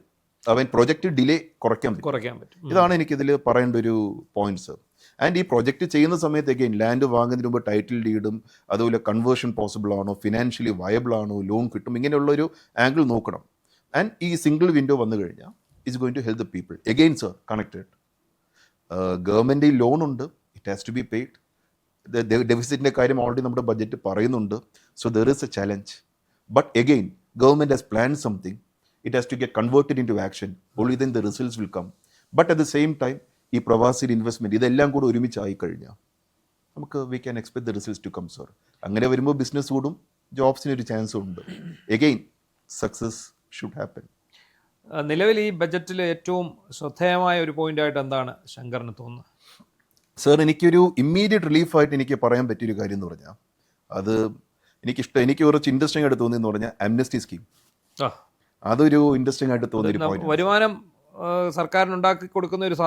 പ്രോജക്റ്റ് ഡിലേ കുറയ്ക്കാൻ പറ്റും. ഇതാണ് എനിക്കിതിൽ പറയേണ്ട ഒരു പോയിന്റ് സർ. ആൻഡ് ഈ പ്രൊജക്റ്റ് ചെയ്യുന്ന സമയത്ത് അഗൈൻ ലാൻഡ് വാങ്ങുന്നതിന് മുമ്പ് ടൈറ്റിൽ ഡീഡും അതുപോലെ കൺവേർഷൻ പോസിബിൾ ആണോ, ഫിനാൻഷ്യലി വയബിൾ ആണോ, ലോൺ കിട്ടും, ഇങ്ങനെയുള്ളൊരു ആംഗിൾ നോക്കണം. ആൻഡ് ഈ സിംഗിൾ വിൻഡോ വന്നു കഴിഞ്ഞാൽ it's going to help the people. Again sir, connected government loan ഉണ്ട്, it has to be paid. ഡെഫിസിറ്റിൻ്റെ കാര്യം ഓൾറെഡി നമ്മുടെ ബഡ്ജറ്റ് പറയുന്നുണ്ട്. So there is a challenge. But again government has plan something, it has to get converted into action, only then the results will come. But at the same time ഈ പ്രവാസി investment ഇതെല്ലാം കൂടെ ഒരുമിച്ചായി കഴിഞ്ഞാൽ നമുക്ക് we can expect the results to come sir. അങ്ങനെ വരുമ്പോൾ business കൂടും, ജോബ്സിന് ഒരു ചാൻസ് ഉണ്ട്. Again success should happen. നിലവിൽ ഈ ബജറ്റിൽ ഏറ്റവും ശ്രദ്ധേയമായ ഒരു പോയിന്റായിട്ട് എന്താണ് ശങ്കറിന് തോന്നുന്നത്? സർ, എനിക്കൊരു ഇമ്മീഡിയറ്റ് റിലീഫായിട്ട് എനിക്ക് പറയാൻ പറ്റിയൊരു കാര്യം എന്ന് പറഞ്ഞാൽ അത് എനിക്ക് കുറച്ച് ഇൻട്രസ്റ്റിംഗ് ആയിട്ട് തോന്നിയെന്ന് പറഞ്ഞാൽ ആംനസ്റ്റി സ്കീം. അതൊരു ഇൻട്രസ്റ്റിംഗ് ആയിട്ട് തോന്നിയൊരു പോയിന്റ്. വരുമാനം സർക്കാരിന് ഉണ്ടാക്കി കൊടുക്കുന്ന ഒരു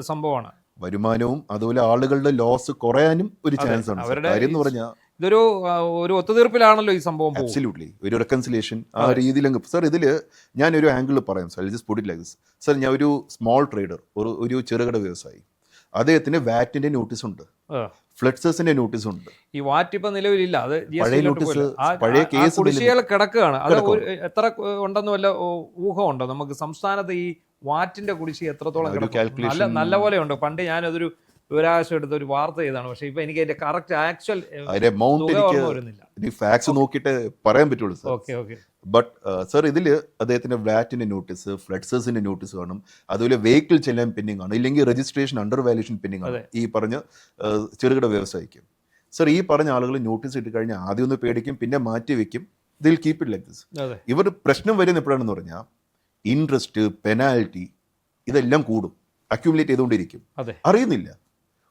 സംഭവമാണ്. വരുമാനവും അതുപോലെ ആളുകളുടെ ലോസ് കുറയാനും ഒരു ചാൻസ് ആണ്. കാര്യം എന്ന് പറഞ്ഞാൽ ഇതൊരു ഒത്തുതീർപ്പിലാണല്ലോ ഈ സംഭവം. അബ്സല്യൂട്ട്ലി ഒരു റെക്കൺസിലേഷൻ ആ രീതിയിലങ്ങ്. സർ, ഇതിൽ ഞാനൊരു ആംഗിൾ പറയാം sir. Just put it like this. Sir, ഞാൻ ഒരു സ്മോൾ ട്രേഡർ, ഒരു ചെറുകിട വ്യവസായി, അദ്ദേഹത്തിന് വാറ്റിന്റെ നോട്ടീസ് ഉണ്ട്, ഫ്ലഡ്സസിന്റെ നോട്ടീസ് ഉണ്ട്. ഈ വാറ്റ് ഇപ്പൊ നിലവിലില്ല, അത് പഴയ നോട്ടീസ്, പഴയ കേസ് കുടിശ്ശികൾ കിടക്കുകയാണ്. അത് എത്ര ഉണ്ടെന്ന് വല്ല ഊഹമുണ്ടോ നമുക്ക്? സംസ്ഥാനത്ത് ഈ വാറ്റിന്റെ കുടിശ്ശിക എത്രത്തോളം നല്ല പോലെ ഉണ്ട്. പണ്ട് ഞാനതൊരു വിവരാവകാശം എടുത്ത ഒരു വാർത്ത ചെയ്താണ്, പക്ഷെ ഇപ്പൊ എനിക്ക് അതിന്റെ കറക്റ്റ് ആക്ച്വൽ ഫാക്ട്സ് നോക്കിയിട്ട് പറയാൻ പറ്റുള്ളൂ sir. Okay okay. But sir, ഇതിൽ അദ്ദേഹത്തിന്റെ വാറ്റിന്റെ നോട്ടീസ്, ഫ്ലഡ്സസിന്റെ നോട്ടീസ് കാണും, അതുപോലെ വെഹിക്കിൾ ചെല്ലാൻ പെൻഡിങ് ആണ്, ഇല്ലെങ്കിൽ രജിസ്ട്രേഷൻ അണ്ടർ വാല്യൂഷൻ പെൻഡിങ് ആണ് ഈ പറഞ്ഞ ചെറുകിട വ്യവസായിക്ക്. സർ, ഈ പറഞ്ഞ ആളുകൾ നോട്ടീസ് ഇട്ട് കഴിഞ്ഞാൽ ആദ്യം ഒന്ന് പേടിക്കും, പിന്നെ മാറ്റി വെക്കും. ദിൽ കീപ് ഇറ്റ് ലൈക്ക് ദിസ്. ഇവർ പ്രശ്നം വരുന്ന എപ്പോഴാണെന്ന് പറഞ്ഞാൽ ഇൻട്രസ്റ്റ്, പെനാൽറ്റി ഇതെല്ലാം കൂടും, അക്യുമുലേറ്റ് ചെയ്തുകൊണ്ടിരിക്കും, അറിയുന്നില്ല.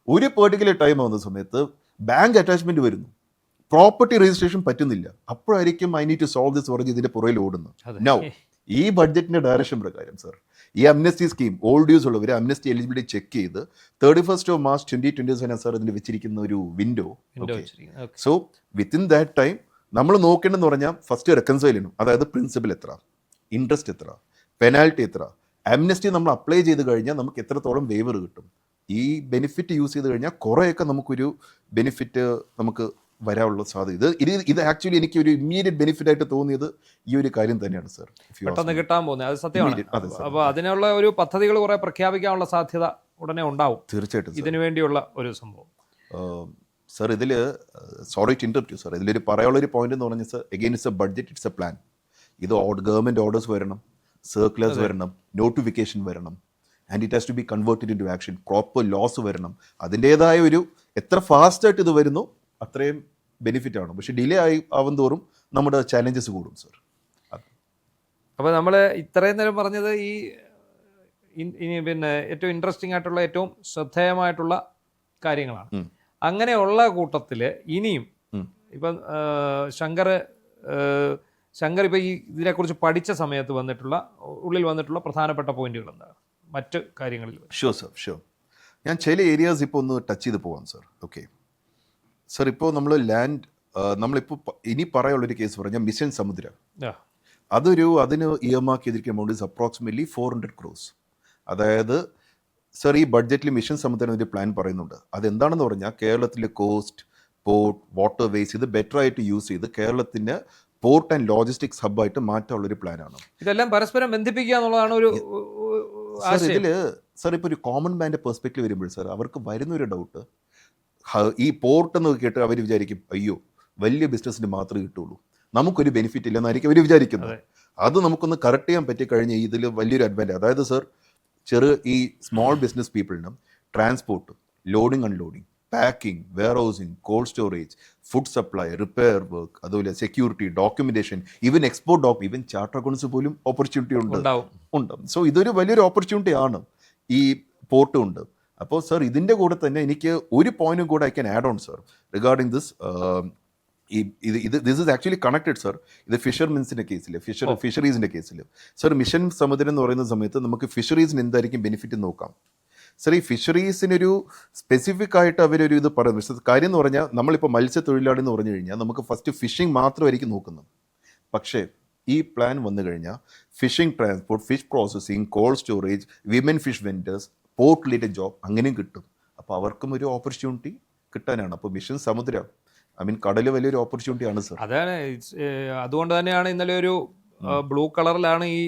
ഒരു പെർട്ടിക്കുലർ ടൈം ആവുന്ന സമയത്ത് ബാങ്ക് അറ്റാച്ച്മെന്റ് വരുന്നു, പ്രോപ്പർട്ടി രജിസ്ട്രേഷൻ പറ്റുന്നില്ല. അപ്പോഴായിരിക്കും I need to solve this പറഞ്ഞ് ഇതിന്റെ പുറകിൽ ഓടുന്നു. നൗ ഈ ബഡ്ജറ്റിന്റെ ഡയറക്ഷൻ പ്രകാരം സർ, ഈ അംനസ്റ്റി സ്കീം ഓൾഡ് ഡ്യൂസ് ഉള്ളവർ അംനസ്റ്റി എലിജിബിലിറ്റി ചെക്ക് ചെയ്ത് 31 മാർച്ച് 2027 സാർ ഇതിൽ വെച്ചിരിക്കുന്ന ഒരു window. So within that time നമ്മൾ നോക്കേണ്ടതെന്ന് പറഞ്ഞാൽ ഫസ്റ്റ് റെക്കൺസൈൽ ചെയ്യണം. അതായത് പ്രിൻസിപ്പൽ എത്ര, ഇൻട്രസ്റ്റ് എത്ര, പെനാൽറ്റി എത്ര, അംനസ്റ്റി നമ്മൾ അപ്ലൈ ചെയ്ത് കഴിഞ്ഞാൽ നമുക്ക് എത്രത്തോളം വേവർ കിട്ടും. ഈ ബെനിഫിറ്റ് യൂസ് ചെയ്ത് കഴിഞ്ഞാൽ കുറേയൊക്കെ നമുക്കൊരു ബെനിഫിറ്റ് നമുക്ക് വരാനുള്ള സാധ്യത. ഇത് ആക്ച്വലി എനിക്ക് ഒരു ഇമ്മീഡിയറ്റ് ബെനിഫിറ്റ് ആയിട്ട് തോന്നിയത് ഈ ഒരു കാര്യം തന്നെയാണ് സർ. പെട്ടെന്ന് കിട്ടാൻ പോകുന്നത് അത് സത്യമാണ്. അപ്പോൾ അതിനുള്ള ഒരു പദ്ധതികൾ കുറെ പ്രഖ്യാപിക്കാനുള്ള സാധ്യത ഉടനെ ഉണ്ടാവും തീർച്ചയായിട്ടും ഇതിനു വേണ്ടിയുള്ള ഒരു സംഭവം. സർ, ഇതിൽ sorry to interrupt you sir, ഇതിലൊരു പറയാനുള്ളൊരു പോയിന്റ് എന്ന് പറഞ്ഞാൽ sir, again it's a budget, it's a plan. ഇത് ഗവൺമെന്റ് ഓർഡേഴ്സ് വരണം, സർക്കുലേഴ്സ് വരണം, നോട്ടിഫിക്കേഷൻ വരണം, and it has to be converted into action, proper laws വരണം. അതിൻ്റേതായ ഒരു എത്ര ഫാസ്റ്റായിട്ട് ഇത് വരുന്നു അത്രയും ബെനിഫിറ്റ് ആണ്. പക്ഷേ ഡിലേ ആവും തോറും നമ്മുടെ ചാലഞ്ചസ് കൂടും സർ. അപ്പോൾ നമ്മൾ ഇത്രയും നേരം പറഞ്ഞത് ഇനി പിന്നെ ഏറ്റവും ഇൻട്രസ്റ്റിംഗ് ആയിട്ടുള്ള ഏറ്റവും ശ്രദ്ധേയമായിട്ടുള്ള കാര്യങ്ങളാണ്. അങ്ങനെയുള്ള കൂട്ടത്തിൽ ഇനിയും ഇപ്പം ശങ്കർ ഇപ്പോൾ ഈ ഇതിനെക്കുറിച്ച് പഠിച്ച സമയത്ത് ഉള്ളിൽ വന്നിട്ടുള്ള പ്രധാനപ്പെട്ട പോയിന്റുകൾ എന്താണ് മറ്റ് കാര്യങ്ങളിൽ? Sure sir, sure. ഞാൻ ചില ഏരിയാസ് ഇപ്പോൾ ഒന്ന് ടച്ച് ചെയ്ത് പോവാം സർ. ഓക്കെ സർ, ഇപ്പോൾ നമ്മൾ നമ്മളിപ്പോൾ ഇനി പറയാനുള്ളൊരു കേസ് പറഞ്ഞാൽ മിഷൻ സമുദ്ര. അതിന് ഇയർമാർക്ക് ചെയ്തിരിക്കുന്ന എമൗണ്ട് ഇസ് അപ്രോക്സിമേറ്റ്ലി 400 crores. അതായത് സർ ഈ ബഡ്ജറ്റിൽ മിഷൻ സമുദ്രം ഒരു പ്ലാൻ പറയുന്നുണ്ട്. അതെന്താണെന്ന് പറഞ്ഞാൽ കേരളത്തിലെ കോസ്റ്റ്, പോർട്ട്, വാട്ടർ വേസ് ഇത് ബെറ്റർ ആയിട്ട് യൂസ് ചെയ്ത് കേരളത്തിന് പോർട്ട് ആൻഡ് ലോജിസ്റ്റിക്സ് ഹബ്ബായിട്ട് മാറ്റാനുള്ളൊരു പ്ലാനാണ്. ഇതെല്ലാം പരസ്പരം ബന്ധിപ്പിക്കുക എന്നുള്ളതാണ് ഒരു സാർ. ഇതിൽ സാർ ഇപ്പോൾ ഒരു കോമൺ മാൻ്റെ പെർസ്പെക്റ്റീവ് വരുമ്പോൾ സാർ അവർക്ക് വരുന്നൊരു ഡൗട്ട്, ഈ പോർട്ട് എന്ന് കേട്ട് അവർ വിചാരിക്കും അയ്യോ വലിയ ബിസിനസ്സിന് മാത്രമേ കിട്ടുള്ളൂ, നമുക്കൊരു ബെനിഫിറ്റ് ഇല്ലെന്നായിരിക്കും അവർ വിചാരിക്കുന്നത്. അത് നമുക്കൊന്ന് കറക്റ്റ് ചെയ്യാൻ പറ്റിക്കഴിഞ്ഞാൽ ഇതിൽ വലിയൊരു അഡ്വാൻറ്റേജ്. അതായത് സർ ഈ സ്മോൾ ബിസിനസ് പീപ്പിളിനും transport, loading unloading, packing, warehousing, cold storage, food supply, repair work, അതുപോലെ security, documentation, even export even charter accounts പോലും ഓപ്പർച്യൂണിറ്റി ഉണ്ട്. സോ ഇതൊരു വലിയൊരു ഓപ്പർച്യൂണിറ്റി ആണ് ഈ പോർട്ട് ഉണ്ട്. അപ്പോൾ സർ ഇതിൻ്റെ കൂടെ തന്നെ എനിക്ക് ഒരു പോയിന്റും കൂടെ I can add on sir regarding this. This is actually connected sir. ഇത് ഫിഷർമെൻസിൻ്റെ കേസിൽ, ഫിഷറീസിൻ്റെ കേസിൽ സർ മിഷൻ സമുദ്രം എന്ന് പറയുന്ന സമയത്ത് നമുക്ക് ഫിഷറീസിന് എന്തായിരിക്കും ബെനിഫിറ്റ് നോക്കാം. സർ ഈ ഫിഷറീസിനൊരു സ്പെസിഫിക് ആയിട്ട് അവരൊരു ഇത് പറയുന്നത് കാര്യം എന്ന് പറഞ്ഞാൽ നമ്മളിപ്പോൾ മത്സ്യത്തൊഴിലാളി എന്ന് പറഞ്ഞു കഴിഞ്ഞാൽ നമുക്ക് ഫസ്റ്റ് ഫിഷിംഗ് മാത്രമായിരിക്കും നോക്കുന്നത്. പക്ഷേ ഈ പ്ലാൻ വന്നു കഴിഞ്ഞാൽ fishing, transport, fish processing, cold storage, women fish vendors, port related job അങ്ങനെയും കിട്ടും. അപ്പോൾ അവർക്കും ഒരു ഓപ്പർച്യൂണിറ്റി കിട്ടാനാണ്. അപ്പോൾ മിഷൻ സമുദ്രം കടല് വലിയൊരു ഓപ്പർച്യൂണിറ്റി ആണ് സർ. അതാണ് അതുകൊണ്ട് തന്നെയാണ് ഇന്നലെ ഒരു ബ്ലൂ കളറിലാണ് ഈ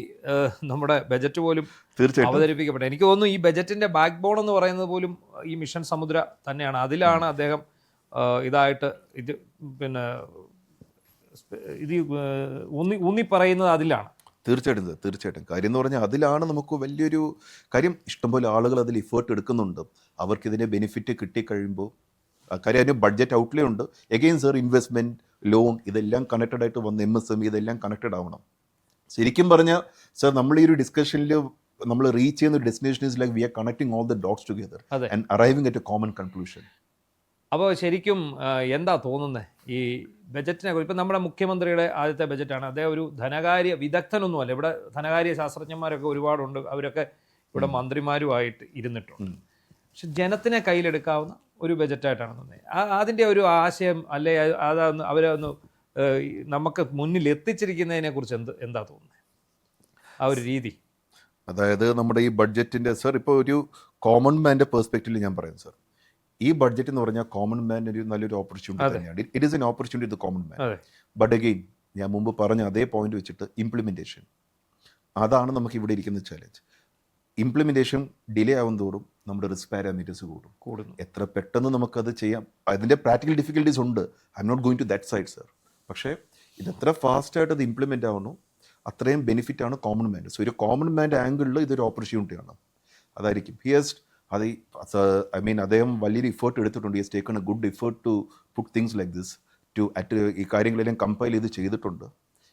നമ്മുടെ ബജറ്റ് പോലും അവതരിപ്പിക്കപ്പെട്ടത്. എനിക്ക് തോന്നുന്നു ഈ ബജറ്റിന്റെ ബാക്ക് ബോൺ എന്ന് പറയുന്നത് പോലും ഈ മിഷൻ സമുദ്ര തന്നെയാണ്. അതിലാണ് അദ്ദേഹം ഇതായിട്ട് പിന്നെ ഇത് ഊന്നി പറയുന്നത് അതിലാണ്. തീർച്ചയായിട്ടും കാര്യം എന്ന് പറഞ്ഞാൽ അതിലാണ് നമുക്ക് വലിയൊരു കാര്യം. ഇഷ്ടംപോലെ ആളുകൾ അതിൽ ഇഫേർട്ട് എടുക്കുന്നുണ്ട്. അവർക്കിതിൻ്റെ ബെനിഫിറ്റ് കിട്ടിക്കഴിയുമ്പോൾ കാര്യം അതിന് ബഡ്ജറ്റ് ഔട്ട്ലേ ഉണ്ട്. എഗെയിൻ സർ ഇൻവെസ്റ്റ്മെൻറ്റ്, ലോൺ ഇതെല്ലാം കണക്റ്റഡ് ആയിട്ട് വന്ന് MSME ഇതെല്ലാം കണക്റ്റഡ് ആവണം. ശരിക്കും പറഞ്ഞാൽ സർ നമ്മൾ ഈ ഒരു ഡിസ്കഷനിൽ നമ്മൾ റീച്ച് ചെയ്യുന്ന ഒരു destination is like we are connecting all the dots together and arriving at A common conclusion. അപ്പോൾ ശരിക്കും എന്താ തോന്നുന്നത് ഈ ബജറ്റിനെ കുറിച്ച്? ഇപ്പം നമ്മുടെ മുഖ്യമന്ത്രിയുടെ ആദ്യത്തെ ബജറ്റാണ്. അദ്ദേഹം ഒരു ധനകാര്യ വിദഗ്ധനൊന്നുമല്ല. ഇവിടെ ധനകാര്യ ശാസ്ത്രജ്ഞന്മാരൊക്കെ ഒരുപാടുണ്ട്. അവരൊക്കെ ഇവിടെ മന്ത്രിമാരുമായിട്ട് ഇരുന്നിട്ടുണ്ട്. പക്ഷെ ജനത്തിനെ കയ്യിലെടുക്കാവുന്ന ഒരു ബജറ്റായിട്ടാണ് തോന്നുന്നത്. അതിൻ്റെ ഒരു ആശയം അല്ലെ അതൊന്ന് അവരൊന്ന് നമുക്ക് മുന്നിൽ എത്തിച്ചിരിക്കുന്നതിനെ കുറിച്ച് എന്താ തോന്നുന്നത്, ആ ഒരു രീതി? അതായത് നമ്മുടെ ഈ ബഡ്ജറ്റിൻ്റെ സർ ഇപ്പോൾ ഒരു കോമൺ മാൻ്റെ പെർസ്പെക്റ്റീവിൽ ഞാൻ പറയാം സർ. ഈ ബഡ്ജറ്റ് എന്ന് പറഞ്ഞാൽ കോമൺ മാൻ ഒരു നല്ലൊരു ഓപ്പർച്യൂണിറ്റി തന്നെയാണ്. It is an opportunity to common man. But again ഞാൻ മുമ്പ് പറഞ്ഞ അതേ പോയിന്റ് വെച്ചിട്ട് ഇംപ്ലിമെൻറ്റേഷൻ, അതാണ് നമുക്ക് ഇവിടെ ഇരിക്കുന്ന ചാലഞ്ച്. ഇംപ്ലിമെൻറ്റേഷൻ ഡിലേ ആവും തോറും നമ്മുടെ റിസ്ക് പാരാമീറ്റേഴ്സ് കൂടുന്നു. എത്ര പെട്ടെന്ന് നമുക്കത് ചെയ്യാം, അതിൻ്റെ പ്രാക്ടിക്കൽ ഡിഫിക്കൽട്ടീസ് ഉണ്ട്. I'm not going to that side sir. പക്ഷേ ഇത് എത്ര ഫാസ്റ്റായിട്ട് അത് ഇംപ്ലിമെൻ്റ് ആവുന്നു അത്രയും ബെനിഫിറ്റാണ് കോമൺ മാൻ. സോ ഒരു കോമൺ മാൻ്റെ ആംഗിളിൽ ഇതൊരു ഓപ്പർച്യൂണിറ്റിയാണ്. അതായിരിക്കും അദ്ദേഹം വലിയൊരു ഇഫേർട്ട് എടുത്തിട്ടുണ്ട്. He's taken a good effort to put things like this ഈ കാര്യങ്ങളെല്ലാം കമ്പൈൽ ചെയ്ത് ചെയ്തിട്ടുണ്ട്.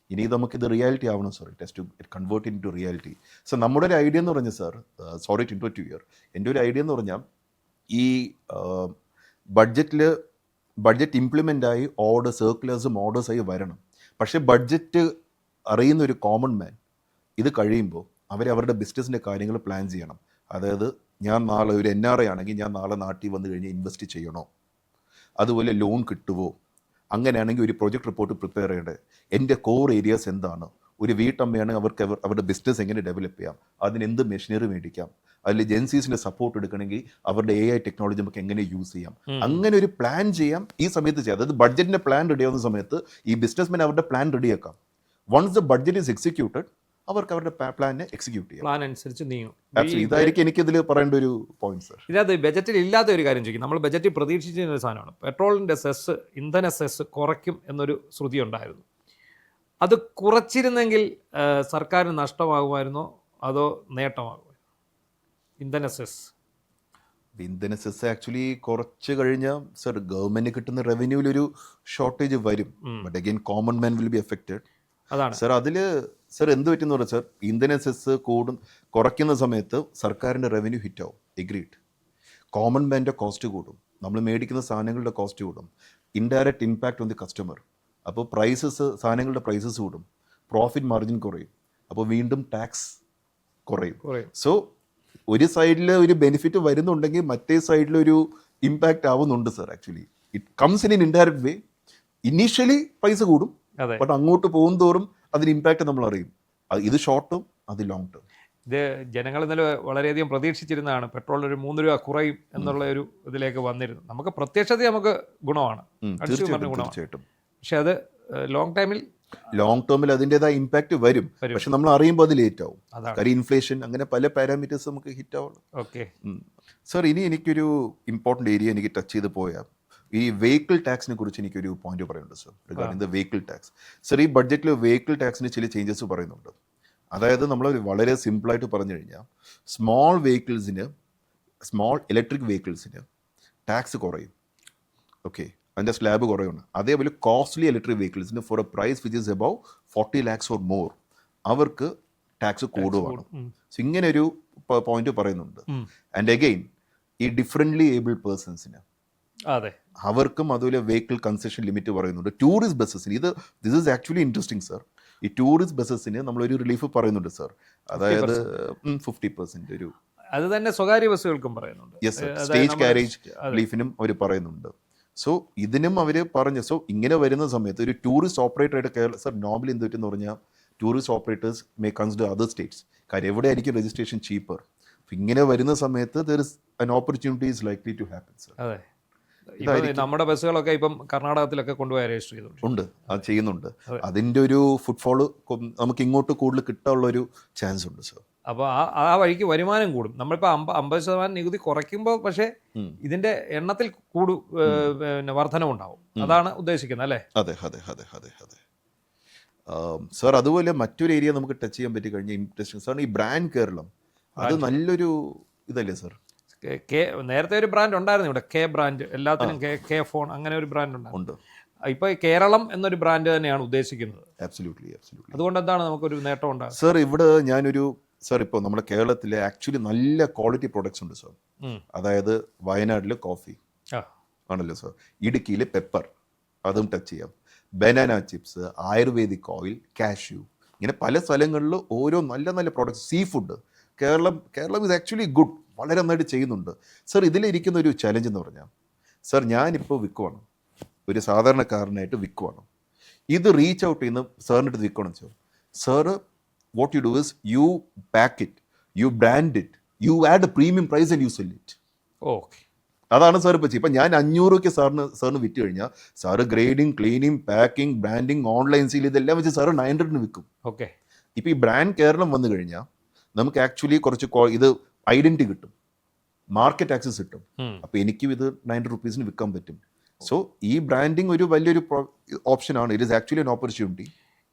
ഇനി നമുക്കിത് റിയാലിറ്റി ആവണം sir. It has to convert into reality. So നമ്മുടെ ഒരു ഐഡിയ എന്ന് പറഞ്ഞാൽ sir, sorry to interrupt you here, എൻ്റെ ഒരു ഐഡിയ എന്ന് പറഞ്ഞാൽ ഈ ബഡ്ജറ്റ് ഇംപ്ലിമെൻ്റ് ആയി സർക്കുലേഴ്സും ഓർഡേഴ്സായി വരണം. പക്ഷേ ബഡ്ജറ്റ് അറിയുന്ന ഒരു കോമൺ മാൻ ഇത് കഴിയുമ്പോൾ അവരുടെ ബിസിനസ്സിൻ്റെ കാര്യങ്ങൾ പ്ലാൻ ചെയ്യണം. അതായത് ഞാൻ നാളെ ഒരു NRI ആണെങ്കിൽ ഞാൻ നാളെ നാട്ടിൽ വന്നു കഴിഞ്ഞ് ഇൻവെസ്റ്റ് ചെയ്യണോ, അതുപോലെ ലോൺ കിട്ടുമോ, അങ്ങനെയാണെങ്കിൽ ഒരു പ്രൊജക്ട് റിപ്പോർട്ട് പ്രിപ്പയർ ചെയ്യേണ്ടത്, എൻ്റെ കോർ ഏരിയാസ് എന്താണ്, ഒരു വീട്ടമ്മയാണെങ്കിൽ അവരുടെ ബിസിനസ് എങ്ങനെ ഡെവലപ്പ് ചെയ്യാം, അതിന് എന്ത് മെഷീനറി മേടിക്കാം, അതിൽ ജെൻസീസിൻ്റെ സപ്പോർട്ട് എടുക്കണമെങ്കിൽ അവരുടെ AI ടെക്നോളജി നമുക്ക് എങ്ങനെ യൂസ് ചെയ്യാം, അങ്ങനെ ഒരു പ്ലാൻ ചെയ്യാം ഈ സമയത്ത് ചെയ്യാം. അതായത് ബഡ്ജറ്റിൻ്റെ പ്ലാൻ റെഡി ആവുന്ന സമയത്ത് ഈ ബിസിനസ്മാൻ അവരുടെ പ്ലാൻ റെഡിയാക്കാം. Once the budget is executed അവർക്ക് അവരുടെ പ്ലാനെ എക്സിക്യൂട്ട് ചെയ്യാം, പ്ലാൻ അനുസരിച്ച് നീങ്ങും. ഇതായിരിക്കും എനിക്കിതിൽ പറയേണ്ട ഒരു പോയിന്റ് സർ. ഇതിനകത്ത് ബജറ്റിൽ ഇല്ലാത്ത ഒരു കാര്യം ചോദിക്കും. നമ്മൾ ബജറ്റിൽ പ്രതീക്ഷിച്ചിരുന്ന ഒരു സാധനമാണ് പെട്രോളിൻ്റെ സെസ്, ഇന്ധന സെസ് കുറയ്ക്കും എന്നൊരു ശ്രുതി ഉണ്ടായിരുന്നു. അത് കുറച്ചിരുന്നെങ്കിൽ സർക്കാരിന് നഷ്ടമാകുമായിരുന്നോ അതോ നേട്ടമാകുമായിരുന്നോ ഇന്ധന സെസ്? ഇന്ധന സെസ് ആക്ച്വലി കുറച്ച് കഴിഞ്ഞാൽ സർ ഗവൺമെന്റ് കിട്ടുന്ന റവന്യൂവിലൊരു ഷോർട്ടേജ് വരും. But again common man will be affected. അതാണ് സർ അതിൽ സർ എന്ത് പറ്റുന്ന പറഞ്ഞാൽ സർ ഇന്ധന സെസ് കുറയ്ക്കുന്ന സമയത്ത് സർക്കാരിൻ്റെ റവന്യൂ ഹിറ്റ് ആവും. എഗ്രീഡ്. കോമൺ മാൻ്റെ കോസ്റ്റ് കൂടും, നമ്മൾ മേടിക്കുന്ന സാധനങ്ങളുടെ കോസ്റ്റ് കൂടും, indirect impact on the customer. അപ്പോൾ സാധനങ്ങളുടെ പ്രൈസസ് കൂടും, പ്രോഫിറ്റ് മാർജിൻ കുറയും, അപ്പോൾ വീണ്ടും ടാക്സ് കുറയും. സോ ഒരു സൈഡിൽ ഒരു ബെനിഫിറ്റ് വരുന്നുണ്ടെങ്കിൽ മറ്റേ സൈഡിലൊരു ഇമ്പാക്റ്റ് ആവുന്നുണ്ട് sir. Actually it comes in indirect way. Initially പൈസ കൂടും, ബട്ട് അങ്ങോട്ട് പോകും തോറും അതിന് ഇമ്പാക്റ്റ് നമ്മൾ അറിയും. ഇത് ഷോർട്ട് ടേം, അത് ലോങ് ടേം. ഇത് ജനങ്ങൾ ഇന്നലെ വളരെയധികം പ്രതീക്ഷിച്ചിരുന്നതാണ് പെട്രോൾ ഒരു 3 രൂപ കുറയും എന്നുള്ള ഒരു ഇതിലേക്ക് വന്നിരുന്നു. നമുക്ക് പ്രത്യക്ഷത നമുക്ക് ഗുണമാണ്, തീർച്ചയായിട്ടും. പക്ഷെ അത് ലോങ് ടേമിൽ അതിൻ്റെതായ ഇമ്പാക്റ്റ് വരും. പക്ഷെ നമ്മൾ അറിയുമ്പോൾ അത് ലേറ്റ് ആവും. കാര്യം ഇൻഫ്ലേഷൻ, അങ്ങനെ പല പാരാമീറ്റേഴ്സ് നമുക്ക് ഹിറ്റ് ആവുള്ളൂ. ഓക്കെ സർ, ഇനി എനിക്കൊരു ഇമ്പോർട്ടൻ്റ് ഏരിയ എനിക്ക് ടച്ച് ചെയ്ത് പോയാൽ ഈ വെഹിക്കിൾ ടാക്സിനെ കുറിച്ച് എനിക്കൊരു പോയിന്റ് പറയുന്നുണ്ട് sir. Regarding the vehicle tax. Sir, ഈ ബഡ്ജറ്റിൽ വെഹിക്കിൾ ടാക്സിന് ചില ചേഞ്ചസ് പറയുന്നുണ്ട്. അതായത് നമ്മൾ വളരെ സിമ്പിളായിട്ട് പറഞ്ഞു കഴിഞ്ഞാൽ സ്മോൾ ഇലക്ട്രിക് വെഹിക്കിൾസിന് ടാക്സ് കുറയും. ഓക്കെ, അതിൻ്റെ സ്ലാബ് കുറയുന്നു. അതേപോലെ കോസ്റ്റ്ലി ഇലക്ട്രിക് വെഹിക്കിൾസിന് for a price which is above 40 lakhs or more അവർക്ക് ടാക്സ് കൂടുവാണ്. സോ ഇങ്ങനെ ഒരു പോയിന്റ് പറയുന്നുണ്ട്. ആൻഡ് അഗെയിൻ ഈ ഡിഫറെൻ്റ്ലി ഏബിൾഡ് പേഴ്സൺസിന് അവർക്കും അതുപോലെ വെഹിക്കിൾ കൺസെഷൻ ലിമിറ്റ് പറയുന്നുണ്ട്. ടൂറിസ്റ്റ് ബസ്സസിന് this is actually interesting sir. ഈ ടൂറിസ്റ്റ് ബസ്സസിന് നമ്മളൊരു റിലീഫ് പറയുന്നുണ്ട് സർ. അതായത് 50% ഒരു അത് തന്നെ സ്വകാര്യ ബസ്സുകൾക്കും പറയുന്നുണ്ട്. യെസ്, സ്റ്റേജ് കാരേജ് റിലീഫിനും അവർ പറയുന്നുണ്ട്. സോ ഇതിനും അവർ പറഞ്ഞു. സോ ഇങ്ങനെ വരുന്ന സമയത്ത് ഒരു ടൂറിസ്റ്റ് ഓപ്പറേറ്ററായിട്ട് കേരള സർ നോർമലി എന്ത് പറ്റുമെന്ന് പറഞ്ഞാൽ tourist operators may consider other states. കാര്യം എവിടെയായിരിക്കും രജിസ്ട്രേഷൻ ചീപ്പർ. ഇങ്ങനെ വരുന്ന സമയത്ത് there is an opportunity is likely to happen sir. അതെ, നമ്മുടെ ബസ്സുകളൊക്കെ ഇപ്പം കർണാടകത്തിലൊക്കെ കൊണ്ടുപോയി രജിസ്റ്റർ ചെയ്തിട്ടുണ്ട്. അത് ചെയ്യുന്നുണ്ട്. അതിൻ്റെ ഒരു ഫുട്ഫോള് നമുക്ക് ഇങ്ങോട്ട് കൂടുതൽ കിട്ടാനുള്ള ഒരു ചാൻസ് ഉണ്ട് സർ. അപ്പോൾ ആ വഴിക്ക് വരുമാനം കൂടും. നമ്മളിപ്പോൾ 50% നികുതി കുറയ്ക്കുമ്പോൾ പക്ഷേ ഇതിന്റെ എണ്ണത്തിൽ വർധനവുണ്ടാവും. അതാണ് ഉദ്ദേശിക്കുന്നത് അല്ലേ? അതെ അതെ അതെ അതെ അതെ സർ. അതുപോലെ മറ്റൊരു ഏരിയ നമുക്ക് ടച്ച് ചെയ്യാൻ പറ്റി കഴിഞ്ഞ ഇൻട്രസ്റ്റിംഗ് സാർ, ഈ ബ്രാൻഡ് കേരളം. അത് നല്ലൊരു ഇതല്ലേ സർ? നേരത്തെ ഒരു ബ്രാൻഡ് ഉണ്ടായിരുന്നു ഇവിടെ, കെ ബ്രാൻഡ്. എല്ലാത്തിനും കെ ഫോൺ, അങ്ങനെ ഒരു ബ്രാൻഡ് ഉണ്ട്. ഇപ്പൊ കേരളം എന്നൊരു ബ്രാൻഡ് തന്നെയാണ് ഉദ്ദേശിക്കുന്നത്. Absolutely absolutely. അതുകൊണ്ട് എന്താണ് നമുക്കൊരു നേട്ടം ഉണ്ടാകും സർ? ഇവിടെ സർ ഇപ്പോൾ നമ്മുടെ കേരളത്തിലെ ആക്ച്വലി നല്ല ക്വാളിറ്റി പ്രൊഡക്ട്സ് ഉണ്ട് സർ. അതായത് വയനാട്ടിൽ കോഫി ആണല്ലോ സർ, ഇടുക്കിയിൽ പെപ്പർ, അതും ടച്ച് ചെയ്യാം. Banana chips, ayurvedic oil, cashew, ഇങ്ങനെ പല സ്ഥലങ്ങളിൽ ഓരോ നല്ല നല്ല products. Seafood Keralam is actually good, വളരെ നന്നായിട്ട് ചെയ്യുന്നുണ്ട് സർ. ഇതിലിരിക്കുന്ന ഒരു ചലഞ്ച് എന്ന് പറഞ്ഞാൽ സർ, ഞാനിപ്പോൾ വിൽക്കുവാണ്, ഒരു സാധാരണക്കാരനായിട്ട് വിൽക്കുവാണ്. ഇത് റീച്ച് ഔട്ട് ചെയ്യുന്ന സാറിൻ്റെ അടുത്ത് വിൽക്കണം sir. Sir what you do is you pack it, you brand it, you add a premium price and you sell it. Okay. അതാണ് സാർ ഇപ്പോൾ ഇപ്പം ഞാൻ 500 രൂപയ്ക്ക് സാറിന് വിറ്റ് കഴിഞ്ഞാൽ sir grading, cleaning, packing, branding, online sale ഇതെല്ലാം വെച്ച് സാറ് 900 വിൽക്കും. ഓക്കെ. ഇപ്പോൾ ഈ ബ്രാൻഡ് കേരളം വന്നു കഴിഞ്ഞാൽ നമുക്ക് ആക്ച്വലി കുറച്ച് ഇത് ഐഡൻറ്റിറ്റി കിട്ടും, മാർക്കറ്റ് ആക്സസ് കിട്ടും. അപ്പോൾ എനിക്കും ഇത് 900 rupees വിൽക്കാൻ പറ്റും. സോ ഈ ബ്രാൻഡിങ് ഒരു വലിയൊരു ഓപ്ഷനാണ്. It is actually an opportunity.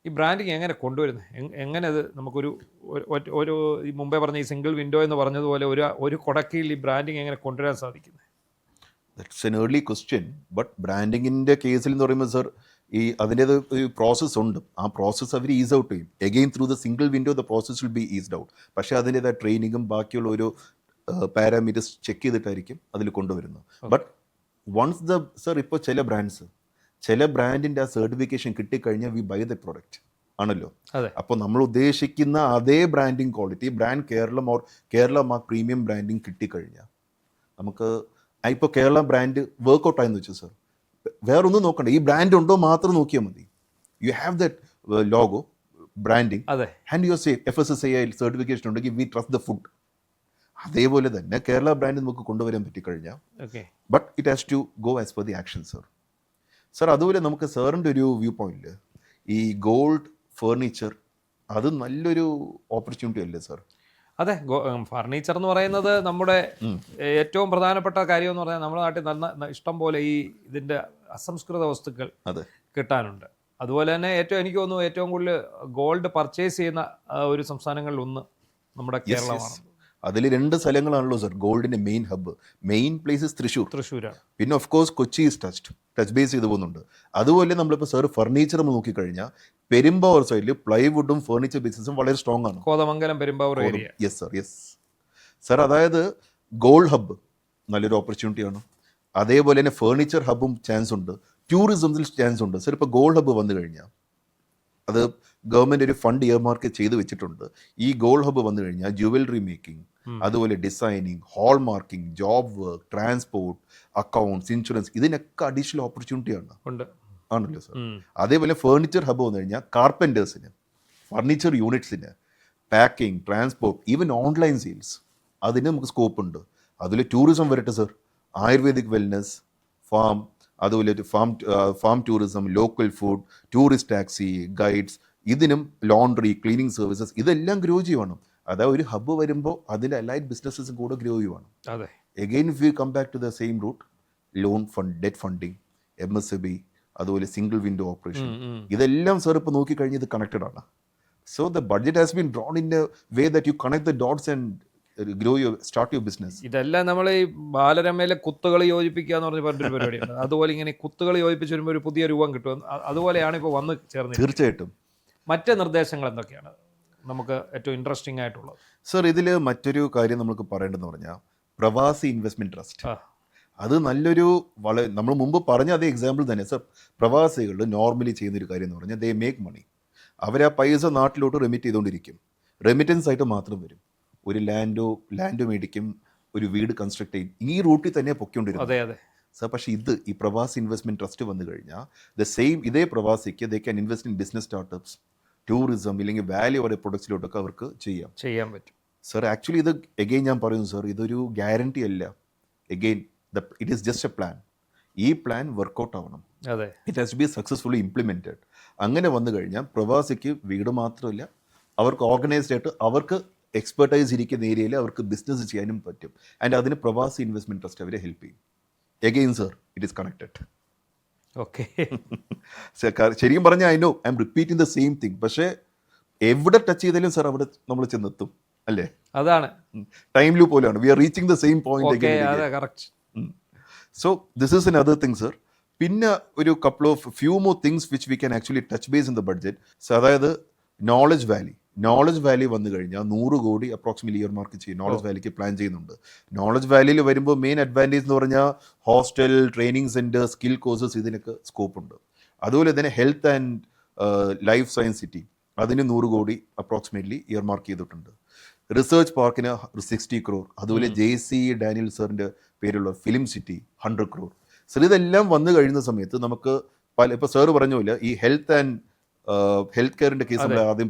ഈ ബ്രാൻഡിങ് എങ്ങനെ കൊണ്ടുവരുന്നത്? എങ്ങനെ അത് നമുക്കൊരു ഈ മുമ്പേ പറഞ്ഞ ഈ സിംഗിൾ വിൻഡോ എന്ന് പറഞ്ഞതുപോലെ ഒരു കൊടക്കയിൽ ഈ ബ്രാൻഡിങ് എങ്ങനെ കൊണ്ടുവരാൻ സാധിക്കുന്നത്? That's an early question. But ബ്രാൻഡിങ്ങിൻ്റെ കേസിൽ എന്ന് പറയുമ്പോൾ സർ, അതിൻ്റേത് ഒരു പ്രോസസ്സ് ഉണ്ട്. ആ പ്രോസസ്സ് അവർ ഈസ് ഔട്ട് ചെയ്യും. Again through the single window the process will be eased out. പക്ഷേ അതിൻ്റേതായ ട്രെയിനിങ്ങും ബാക്കിയുള്ള ഓരോ പാരാമീറ്റേഴ്സ് ചെക്ക് ചെയ്തിട്ടായിരിക്കും അതിൽ കൊണ്ടുവരുന്നത്. ബട്ട് വൺസ് സർ, ഇപ്പോൾ ചില ബ്രാൻഡിൻ്റെ ആ സർട്ടിഫിക്കേഷൻ കിട്ടിക്കഴിഞ്ഞാൽ വി ബൈ ദ പ്രൊഡക്റ്റ് ആണല്ലോ. അപ്പോൾ നമ്മൾ ഉദ്ദേശിക്കുന്ന അതേ ബ്രാൻഡിങ് ക്വാളിറ്റി, ബ്രാൻഡ് കേരളം ആ പ്രീമിയം ബ്രാൻഡിങ് കിട്ടിക്കഴിഞ്ഞാൽ നമുക്ക് ഇപ്പോൾ കേരള ബ്രാൻഡ് വർക്ക്ഔട്ട് ആയെന്ന് വെച്ചു സർ, വേറൊന്നും നോക്കണ്ട, ഈ ബ്രാൻഡ് ഉണ്ടോ മാത്രം നോക്കിയാൽ മതി. You have that logo, branding, and your FSSAI certification ഉണ്ടെങ്കിൽ വി ട്രസ്റ്റ് ദ ഫുഡ്. അതേപോലെ തന്നെ കേരള ബ്രാൻഡ് നമുക്ക് കൊണ്ടുവരാൻ പറ്റിക്കഴിഞ്ഞാൽ, but it has to go as per the action sir. Sir, അതുപോലെ നമുക്ക് സാറിൻ്റെ ഒരു വ്യൂ പോയിന്റിൽ ഈ ഗോൾഡ് ഫർണിച്ചർ അത് നല്ലൊരു ഓപ്പർച്യൂണിറ്റി അല്ലേ സർ? അതെ, ഫർണിച്ചർ എന്ന് പറയുന്നത് നമ്മുടെ ഏറ്റവും പ്രധാനപ്പെട്ട കാര്യം എന്ന് പറഞ്ഞാൽ നമ്മുടെ നാട്ടിൽ ഇഷ്ടം പോലെ ഇതിൻ്റെ അസംസ്കൃത വസ്തുക്കൾ കിട്ടാനുണ്ട്. അതുപോലെ തന്നെ എനിക്ക് തോന്നുന്നു ഏറ്റവും കൂടുതൽ ഗോൾഡ് പർച്ചേസ് ചെയ്യുന്ന ഒരു സംസ്ഥാനങ്ങളിൽ ഒന്ന് നമ്മുടെ കേരളമാണ്. അതിൽ 2 സ്ഥലങ്ങളാണല്ലോ സർ ഗോൾഡിന്റെ മെയിൻ ഹബ്ബ്. മെയിൻ പ്ലേസ് തൃശ്ശൂരാണ്. പിന്നെ of course Kochi is touch base ചെയ്ത് പോകുന്നുണ്ട്. അതുപോലെ നമ്മളിപ്പോൾ സർ ഫർണിച്ചർ നോക്കിക്കഴിഞ്ഞാൽ പെരുമ്പാവൂർ സൈഡിൽ പ്ലൈവുഡും ഫർണിച്ചർ ബിസിനസ്സും വളരെ സ്ട്രോങ് ആണ്. Kothamangalam Perumbavoor area. Yes sir. അതായത് ഗോൾഡ് ഹബ്ബ് നല്ലൊരു ഓപ്പർച്യൂണിറ്റിയാണ്. അതേപോലെ തന്നെ ഫർണിച്ചർ ഹബ്ബും ചാൻസ് ഉണ്ട്, ടൂറിസത്തിൽ ചാൻസ് ഉണ്ട്. സർ ഇപ്പോൾ ഗോൾഡ് ഹബ്ബ് വന്നു കഴിഞ്ഞാൽ അത് ഗവൺമെൻറ് ഒരു ഫണ്ട് ഇയർമാർക്ക് ചെയ്ത് വെച്ചിട്ടുണ്ട്. ഈ ഗോൾഡ് ഹബ്ബ് വന്നു കഴിഞ്ഞാൽ ജുവലറി മേക്കിംഗ്, അതുപോലെ designing, hallmarking, job work, transport, accounts, insurance, ഇതിനൊക്കെ അഡീഷണൽ ഓപ്പർച്യൂണിറ്റിയാണ് ആണല്ലോ സർ. അതേപോലെ ഫർണിച്ചർ ഹബ്ബ് വന്നു കഴിഞ്ഞാൽ കാർപ്പൻറ്റേഴ്സിന്, ഫർണിച്ചർ യൂണിറ്റ്സിന്, packing, transport, even online sales, അതിന് നമുക്ക് സ്കോപ്പ് ഉണ്ട്. അതിൽ ടൂറിസം വരട്ടെ സർ, ആയുർവേദിക് വെൽനസ്, ഫാം, അതുപോലെ farm tourism, local food, tourist taxi, guides, ഇതിനും ലോണ്ടറി, ക്ലീനിങ് സർവീസസ്, ഇതെല്ലാം ഗ്രോ ചെയ്യുവാണ്. അതായത് ഒരു ഹബ്ബ് വരുമ്പോൾ അതിൽ അലൈഡ് ബിസിനസ്സസും കൂടെ ഗ്രോ ചെയ്യുവാണ്. Again if you come back to the same route, loan fund, debt funding, MSME, അതുപോലെ സിംഗിൾ വിൻഡോ ഓപ്പറേഷൻ, ഇതെല്ലാം സർ ഇപ്പോൾ നോക്കിക്കഴിഞ്ഞാൽ ഇത് കണക്റ്റഡ് ആണ്. So the budget has been drawn in a way that you connect the dots and start your business. ഇതെല്ലാം നമ്മൾ ഈ ബാലരമയിലെ കുത്തുകൾ യോജിപ്പിക്കുക എന്ന് പറഞ്ഞ പറഞ്ഞൊരു പരിപാടിയാണ്. അതുപോലെ ഇങ്ങനെ കുത്തുകൾ യോജിപ്പിച്ച് വരുമ്പോൾ ഒരു പുതിയ രൂപം കിട്ടും. അതുപോലെയാണ് ഇപ്പോൾ വന്ന് ചേർന്നത്. തീർച്ചയായിട്ടും. മറ്റ് നിർദ്ദേശങ്ങൾ എന്തൊക്കെയാണ് നമുക്ക് ഏറ്റവും ഇൻട്രസ്റ്റിംഗ് ആയിട്ടുള്ളത്? സർ, ഇതിൽ മറ്റൊരു കാര്യം നമുക്ക് പറയേണ്ടതെന്ന് പറഞ്ഞാൽ പ്രവാസി ഇൻവെസ്റ്റ്മെന്റ് ട്രസ്റ്റ്. അത് നല്ലൊരു നമ്മൾ മുമ്പ് പറഞ്ഞ അതേ എക്സാമ്പിൾ തന്നെ സർ. പ്രവാസികൾ നോർമലി ചെയ്യുന്നൊരു കാര്യം എന്ന് പറഞ്ഞാൽ ദേ മേക്ക് മണി. അവർ ആ പൈസ നാട്ടിലോട്ട് റെമിറ്റ് ചെയ്തുകൊണ്ടിരിക്കും. റെമിറ്റൻസ് ആയിട്ട് മാത്രം വരും. ഒരു ലാൻഡോ മേടിക്കും, ഒരു വീട് കൺസ്ട്രക്ട് ചെയ്യും. ഈ റൂട്ടിൽ തന്നെ പൊയ്ക്കൊണ്ടിരുന്നു. അതെ സർ. പക്ഷേ ഈ പ്രവാസി ഇൻവെസ്റ്റ്മെന്റ് ട്രസ്റ്റ് വന്നു കഴിഞ്ഞാൽ ഇതേ പ്രവാസിക്ക് they can invest in business startups, tourism, ഇല്ലെങ്കിൽ വാല്യൂ ഓവർ പ്രൊഡക്ട്സിലോട്ടൊക്കെ അവർക്ക് ചെയ്യാൻ പറ്റും. സർ, ആക്ച്വലി ഇത് എഗെയിൻ ഞാൻ പറയുന്നു സർ, ഇതൊരു ഗ്യാരണ്ടി അല്ല. Again it is just a plan. ഈ പ്ലാൻ വർക്കൗട്ട് ആവണം. It has to be successfully implemented. അങ്ങനെ വന്നു കഴിഞ്ഞാൽ പ്രവാസിക്ക് വീട് മാത്രമല്ല, അവർക്ക് ഓർഗനൈസ്ഡ് ആയിട്ട് അവർക്ക് എക്സ്പെർട്ടൈസ് ഇരിക്കുന്ന ഏരിയയിൽ അവർക്ക് ബിസിനസ് ചെയ്യാനും പറ്റും. ആൻഡ് അതിന് പ്രവാസി ഇൻവെസ്റ്റ്മെന്റ് ട്രസ്റ്റ് അവരെ ഹെൽപ്പ് ചെയ്യും. Again sir, it is connected. Okay. ശരിക്കും പറഞ്ഞാൽ I know I M repeating the same thing. പക്ഷേ എവിടെ ടച്ച് ചെയ്താലും സർ അവിടെ നമ്മൾ ചെന്നെത്തും അല്ലേ? അതാണ് ടൈം ലൂപ്പ് പോലെയാണ്. We are reaching the same point. So this is another thing sir. പിന്നെ ഒരു couple of few more things which we can actually touch base in the budget. So അതായത് നോളജ് വാലി വന്നു കഴിഞ്ഞാൽ 100 കോടി approximately earmark ചെയ്യും. Knowledge വാലിക്ക് plan ചെയ്യുന്നുണ്ട്. Knowledge വാലിയിൽ വരുമ്പോൾ മെയിൻ അഡ്വാൻറ്റേജ് എന്ന് പറഞ്ഞാൽ hostel, training centre, skill courses, ഇതിനൊക്കെ സ്കോപ്പ് ഉണ്ട്. അതുപോലെ തന്നെ health and life science city, അതിന് 100 കോടി അപ്രോക്സിമേറ്റ്ലി ഇയർ മാർക്ക് ചെയ്തിട്ടുണ്ട്. റിസർച്ച് പാർക്കിന് 60 crore. അതുപോലെ JC ഡാനിയൽ സാറിൻ്റെ പേരുള്ള ഫിലിം സിറ്റി 100 crore. സർ, ഇതെല്ലാം വന്നു കഴിയുന്ന സമയത്ത് നമുക്ക് ഇപ്പോൾ സാറ് പറഞ്ഞ ഈ ഹെൽത്ത് കെയറിൻ്റെ കേസ് നമ്മൾ ആദ്യം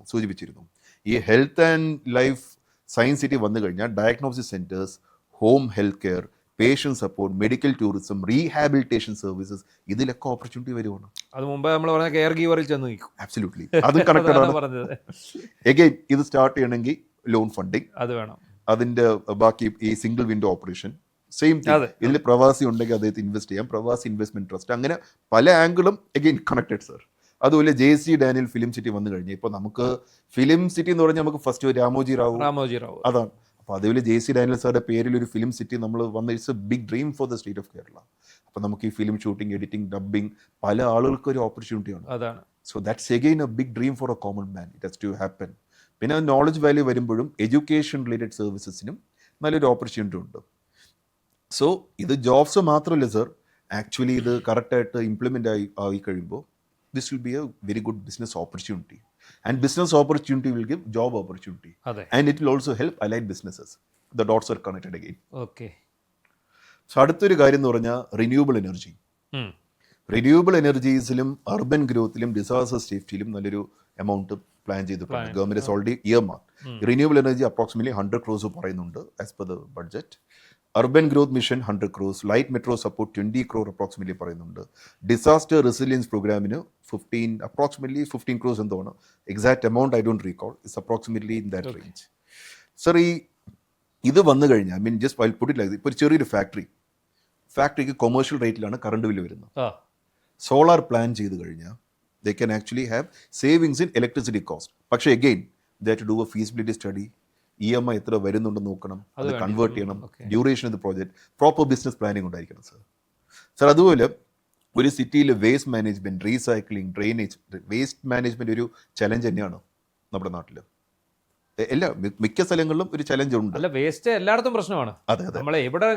സൂചിപ്പിച്ചിരുന്നു. ഈ health and life science city വന്നു കഴിഞ്ഞാൽ diagnosis centres, home health care, patient support, medical tourism, rehabilitation services, ഇതിലൊക്കെ ഓപ്പർച്യൂണിറ്റി വരുവാണ്. അത് മുമ്പ് നമ്മൾ പറഞ്ഞ കെയർ ഗീവറിൽ ചെന്ന് നിൽക്കും. ആബ്സല്യൂട്ട്ലി, അതും കണക്റ്റഡ് ആണ്. എഗെയിൻ ഇത് സ്റ്റാർട്ട് ചെയ്യണമെങ്കിൽ ലോൺ ഫണ്ടിങ് അത് വേണം. അതിൻ്റെ ബാക്കി ഈ single window operation same thing. ഇതിൽ പ്രവാസി ഉണ്ടെങ്കിൽ അദ്ദേഹത്തെ ഇൻവെസ്റ്റ് ചെയ്യാം. പ്രവാസി ഇൻവെസ്റ്റ്മെന്റ് ട്രസ്റ്റ്, അങ്ങനെ പല ആംഗിളും എഗെയിൻ കണക്റ്റഡ് സർ. അതുപോലെ JC ഡാനിയൽ ഫിലിം സിറ്റി വന്നു കഴിഞ്ഞാൽ ഇപ്പോൾ നമുക്ക് ഫിലിം സിറ്റി എന്ന് പറഞ്ഞാൽ നമുക്ക് ഫസ്റ്റ് രാമോജി റാവു അതാണ്. അപ്പോൾ അതുപോലെ JC ഡാനിയൽ സാറുടെ പേരിൽ ഒരു ഫിലിം സിറ്റി നമ്മൾ വന്ന it's a big dream for the state of Kerala. അപ്പോൾ നമുക്ക് ഈ ഫിലിം ഷൂട്ടിംഗ്, എഡിറ്റിംഗ്, ഡബിങ് പല ആളുകൾക്ക് ഒരു ഓപ്പർച്യൂണിറ്റിയാണ്. അതാണ്. So that's again a big dream for a common man. It has to happen. പിന്നെ നോളജ് വാല്യൂ വരുമ്പോഴും എഡ്യൂക്കേഷൻ റിലേറ്റഡ് സർവീസസിനും നല്ലൊരു ഓപ്പർച്യൂണിറ്റി ഉണ്ട്. സോ ഇത് ജോബ്സ് മാത്രമല്ല സർ, ആക്ച്വലി ഇത് കറക്റ്റായിട്ട് ഇംപ്ലിമെൻ്റ് ആയി കഴിയുമ്പോൾ this will be a very good business opportunity, and business opportunity will give job opportunity. And it will also help allied businesses. The dots are connected again. Okay. So അടുത്തൊരു കാര്യം എന്ന് പറഞ്ഞാൽ renewable energy. Renewable എനർജീസിലും urban ഗ്രോത്തിലും disaster സേഫ്റ്റിയിലും നല്ലൊരു amount plan ചെയ്തിട്ടുണ്ട്. Government is already earmark. Renewable energy approximately 100 crores പറയുന്നുണ്ട് as per the budget. Urban growth mission 100 crores, light metro support 20 crore approximately പറയുന്നുണ്ട്. ഡിസാസ്റ്റർ റെസിലിയൻസ് പ്രോഗ്രാമിന് approximately 15 crores എന്തോണം. Exact amount I don't recall. It's approximately in that range. Sir, ഇത് വന്നു കഴിഞ്ഞാൽ just I put it like ഇപ്പോൾ ഒരു ചെറിയൊരു ഫാക്ടറിക്ക് commercial റേറ്റിലാണ് current bill വരുന്നത്. സോളാർ പ്ലാൻ ചെയ്ത് കഴിഞ്ഞാൽ They can actually have savings in electricity cost. പക്ഷേ again, they have to do a feasibility study. EMI എത്ര വരുന്നുണ്ടെന്ന് നോക്കണം, അത് കൺവേർട്ട് ചെയ്യണം, duration of the project, proper business planning ഉണ്ടായിരിക്കണം സർ. സർ അതുപോലെ ഒരു സിറ്റിയിൽ waste management, recycling, drainage, waste management ഒരു ചലഞ്ച് തന്നെയാണ് നമ്മുടെ നാട്ടിൽ. മിക്ക സ്ഥലങ്ങളിലും ഒരു ചലഞ്ച് ഉണ്ട്. അല്ല, വേസ്റ്റ് എല്ലായിടത്തും പ്രശ്നമാണ്. അതെ അതെ, നമ്മളെ എവിടെ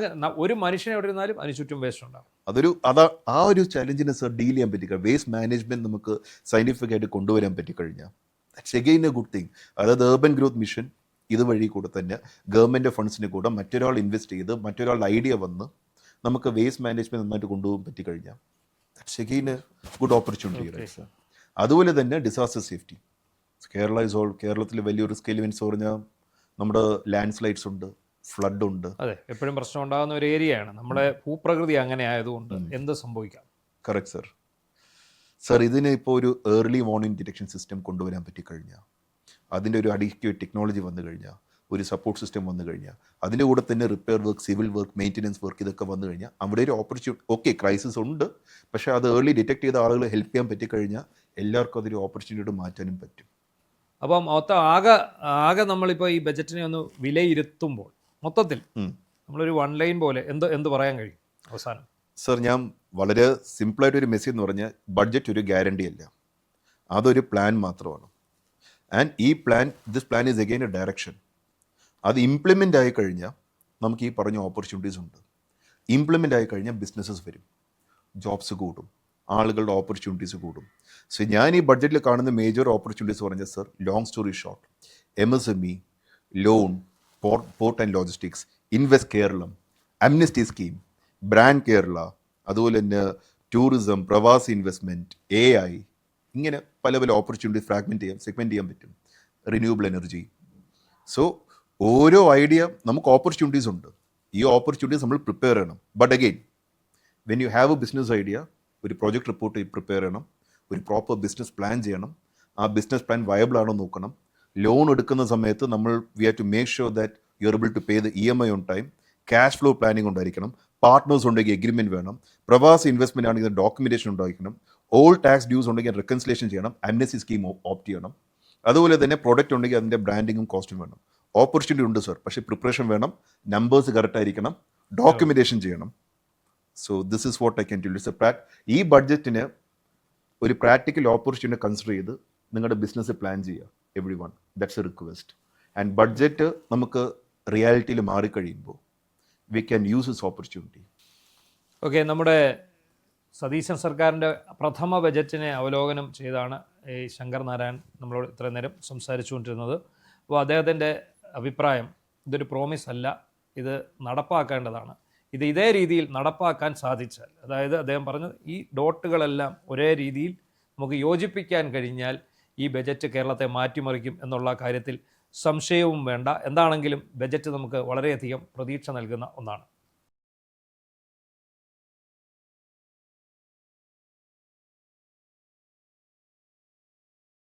ഒരു മനുഷ്യനെ എവിടെ ഇരുന്നാലും അതിന് ചുറ്റും വേസ്റ്റ് ഉണ്ടാവും. ആ ഒരു ചലഞ്ചിനെ സർ ഡീൽ ചെയ്യാൻ പറ്റി, വേസ്റ്റ് മാനേജ്മെന്റ് നമുക്ക് സയന്റിഫിക് ആയിട്ട് കൊണ്ടുവരാൻ പറ്റിക്കഴിഞ്ഞാൽ that's again A good thing. അതായത് urban ഗ്രോത്ത് മിഷൻ ഇതുവഴി കൂടെ തന്നെ ഗവൺമെൻറ് ഫണ്ട്സിന് കൂടെ മറ്റൊരാൾ ഇൻവെസ്റ്റ് ചെയ്ത് മറ്റൊരാളുടെ ഐഡിയ വന്ന് നമുക്ക് വേസ്റ്റ് മാനേജ്മെന്റ് നന്നായിട്ട് കൊണ്ടുപോകാൻ പറ്റിക്കഴിഞ്ഞാൽ that's again A good opportunity. അതുപോലെ തന്നെ ഡിസാസ്റ്റർ സേഫ്റ്റി. കേരളത്തിൽ വലിയൊരു സ്കെയിൽ ഇവൻറ്റ്സ് പറഞ്ഞാൽ നമ്മുടെ ലാൻഡ് സ്ലൈഡ്സ് ഉണ്ട്, ഫ്ലഡ് ഉണ്ട്. അതെ, എപ്പോഴും പ്രശ്നം ഉണ്ടാകുന്ന ഒരു ഏരിയയാണ്. നമ്മുടെ ഭൂപ്രകൃതി അങ്ങനെ ആയതുകൊണ്ട് എന്ത് സംഭവിക്കാം. Correct sir. സർ ഇതിന് ഇപ്പോൾ ഒരു ഏർലി വാർണിംഗ് ഡിറ്റക്ഷൻ സിസ്റ്റം കൊണ്ടുവരാൻ പറ്റിക്കഴിഞ്ഞാൽ, അതിൻ്റെ ഒരു അഡിക്വേറ്റ് ടെക്നോളജി വന്നു കഴിഞ്ഞാൽ, ഒരു സപ്പോർട്ട് സിസ്റ്റം വന്നു കഴിഞ്ഞാൽ, അതിൻ്റെ കൂടെ തന്നെ repair work, civil work, maintenance work ഇതൊക്കെ വന്നു കഴിഞ്ഞാൽ അവിടെ ഒരു ഓപ്പർച്യൂണിറ്റി. ഓക്കെ, ക്രൈസിസ് ഉണ്ട്, പക്ഷേ അത് ഏർലി ഡിറ്റക്ട് ചെയ്ത ആളുകൾ ഹെൽപ്പ് ചെയ്യാൻ പറ്റിക്കഴിഞ്ഞാൽ എല്ലാവർക്കും അതൊരു ഓപ്പർച്യൂണിറ്റി മാറ്റാനും പറ്റും. അപ്പം ആകെ നമ്മളിപ്പോൾ ഈ ബജറ്റിനെ ഒന്ന് വിലയിരുത്തുമ്പോൾ മൊത്തത്തിൽ നമ്മളൊരു വൺ ലൈൻ പോലെ എന്ത് പറയാൻ കഴിയും അവസാനം? സർ, ഞാൻ വളരെ സിമ്പിളായിട്ടൊരു മെസ്സേജ് എന്ന് പറഞ്ഞാൽ ബഡ്ജറ്റ് ഒരു ഗ്യാരണ്ടി അല്ല, അതൊരു പ്ലാൻ മാത്രമാണ്. And this plan is again A direction. അത് ഇംപ്ലിമെൻ്റ് ആയി കഴിഞ്ഞാൽ നമുക്ക് ഈ പറഞ്ഞ ഓപ്പർച്യൂണിറ്റീസ് ഉണ്ട്. ഇംപ്ലിമെൻ്റ് ആയി കഴിഞ്ഞാൽ ബിസിനസ്സസ് വരും, ജോബ്സ് കൂടും, ആളുകളുടെ ഓപ്പർച്യൂണിറ്റീസ് കൂടും. സോ ഞാൻ ഈ ബഡ്ജറ്റിൽ കാണുന്ന മേജർ ഓപ്പർച്യൂണിറ്റീസ് പറഞ്ഞാൽ sir, long story short, MSME, loan, port and logistics, invest Keralam, amnesty scheme, brand Kerala, അതുപോലെ തന്നെ ടൂറിസം, പ്രവാസി ഇൻവെസ്റ്റ്മെൻറ്റ്, AI, ഇങ്ങനെ പല പല ഓപ്പർച്യൂണിറ്റീസ് സെഗ്മെൻറ്റ് ചെയ്യാൻ പറ്റും. Renewable energy. സോ ഓരോ ഐഡിയ നമുക്ക് ഓപ്പർച്യൂണിറ്റീസ് ഉണ്ട്. ഈ ഓപ്പർച്യൂണിറ്റീസ് നമ്മൾ പ്രിപ്പയർ ചെയ്യണം. But again, when you have A business idea, ഒരു പ്രോജക്റ്റ് റിപ്പോർട്ട് പ്രിപ്പയർ ചെയ്യണം, ഒരു പ്രോപ്പർ ബിസിനസ് പ്ലാൻ ചെയ്യണം, ആ ബിസിനസ് പ്ലാൻ വയബിൾ ആണോ നോക്കണം. ലോൺ എടുക്കുന്ന സമയത്ത് we have to make sure that you are able to pay the EMI on time. Cash flow planning ഉണ്ടായിരിക്കണം, പാർട്ട്നേഴ്സ് ഉണ്ടെങ്കിൽ എഗ്രിമെൻറ്റ് വേണം, പ്രവാസി ഇൻവെസ്റ്റ്മെൻറ്റ് ആണെങ്കിൽ ഡോക്യുമെൻറ്റേഷൻ ഉണ്ടായിരിക്കണം, ഓൾ ടാക്സ് ഡ്യൂസ് ഉണ്ടെങ്കിൽ റെക്കൺസിലേഷൻ ചെയ്യണം, അംനസ്റ്റി സ്കീം ഓപ്റ്റ് ചെയ്യണം. അതുപോലെ തന്നെ പ്രൊഡക്റ്റ് ഉണ്ടെങ്കിൽ അതിൻ്റെ ബ്രാൻഡിങ്ങും കോസ്റ്റും വേണം. ഓപ്പർച്യൂണിറ്റി ഉണ്ട് സർ, പക്ഷേ പ്രിപ്പറേഷൻ വേണം, നമ്പേഴ്സ് കറക്റ്റ് ആയിരിക്കണം, ഡോക്യുമെൻറ്റേഷൻ ചെയ്യണം. So this is what I can tell you. ഈ ബഡ്ജറ്റിന് ഒരു പ്രാക്ടിക്കൽ ഓപ്പർച്യൂണിറ്റി കൺസിഡർ ചെയ്ത് നിങ്ങളുടെ ബിസിനസ് പ്ലാൻ ചെയ്യുക. Everyone, that's a request. And budget നമുക്ക് റിയാലിറ്റിയിൽ മാറിക്കഴിയുമ്പോൾ we can use this opportunity. Okay, നമ്മുടെ സതീശൻ സർക്കാരിൻ്റെ പ്രഥമ ബജറ്റിനെ അവലോകനം ചെയ്താണ് ഈ ശങ്കർ നാരായൺ നമ്മളോട് ഇത്രയും നേരം സംസാരിച്ചുകൊണ്ടിരുന്നത്. അപ്പോൾ അദ്ദേഹത്തിൻ്റെ അഭിപ്രായം, ഇതൊരു പ്രോമിസ് അല്ല, ഇത് നടപ്പാക്കേണ്ടതാണ്. ഇത് ഇതേ രീതിയിൽ നടപ്പാക്കാൻ സാധിച്ചാൽ, അതായത് അദ്ദേഹം പറഞ്ഞത് ഈ ഡോട്ടുകളെല്ലാം ഒരേ രീതിയിൽ നമുക്ക് യോജിപ്പിക്കാൻ കഴിഞ്ഞാൽ ഈ ബജറ്റ് കേരളത്തെ മാറ്റിമറിക്കും എന്നുള്ള കാര്യത്തിൽ സംശയവും വേണ്ട. എന്താണെങ്കിലും ബജറ്റ് നമുക്ക് വളരെയധികം പ്രതീക്ഷ നൽകുന്ന ഒന്നാണ്.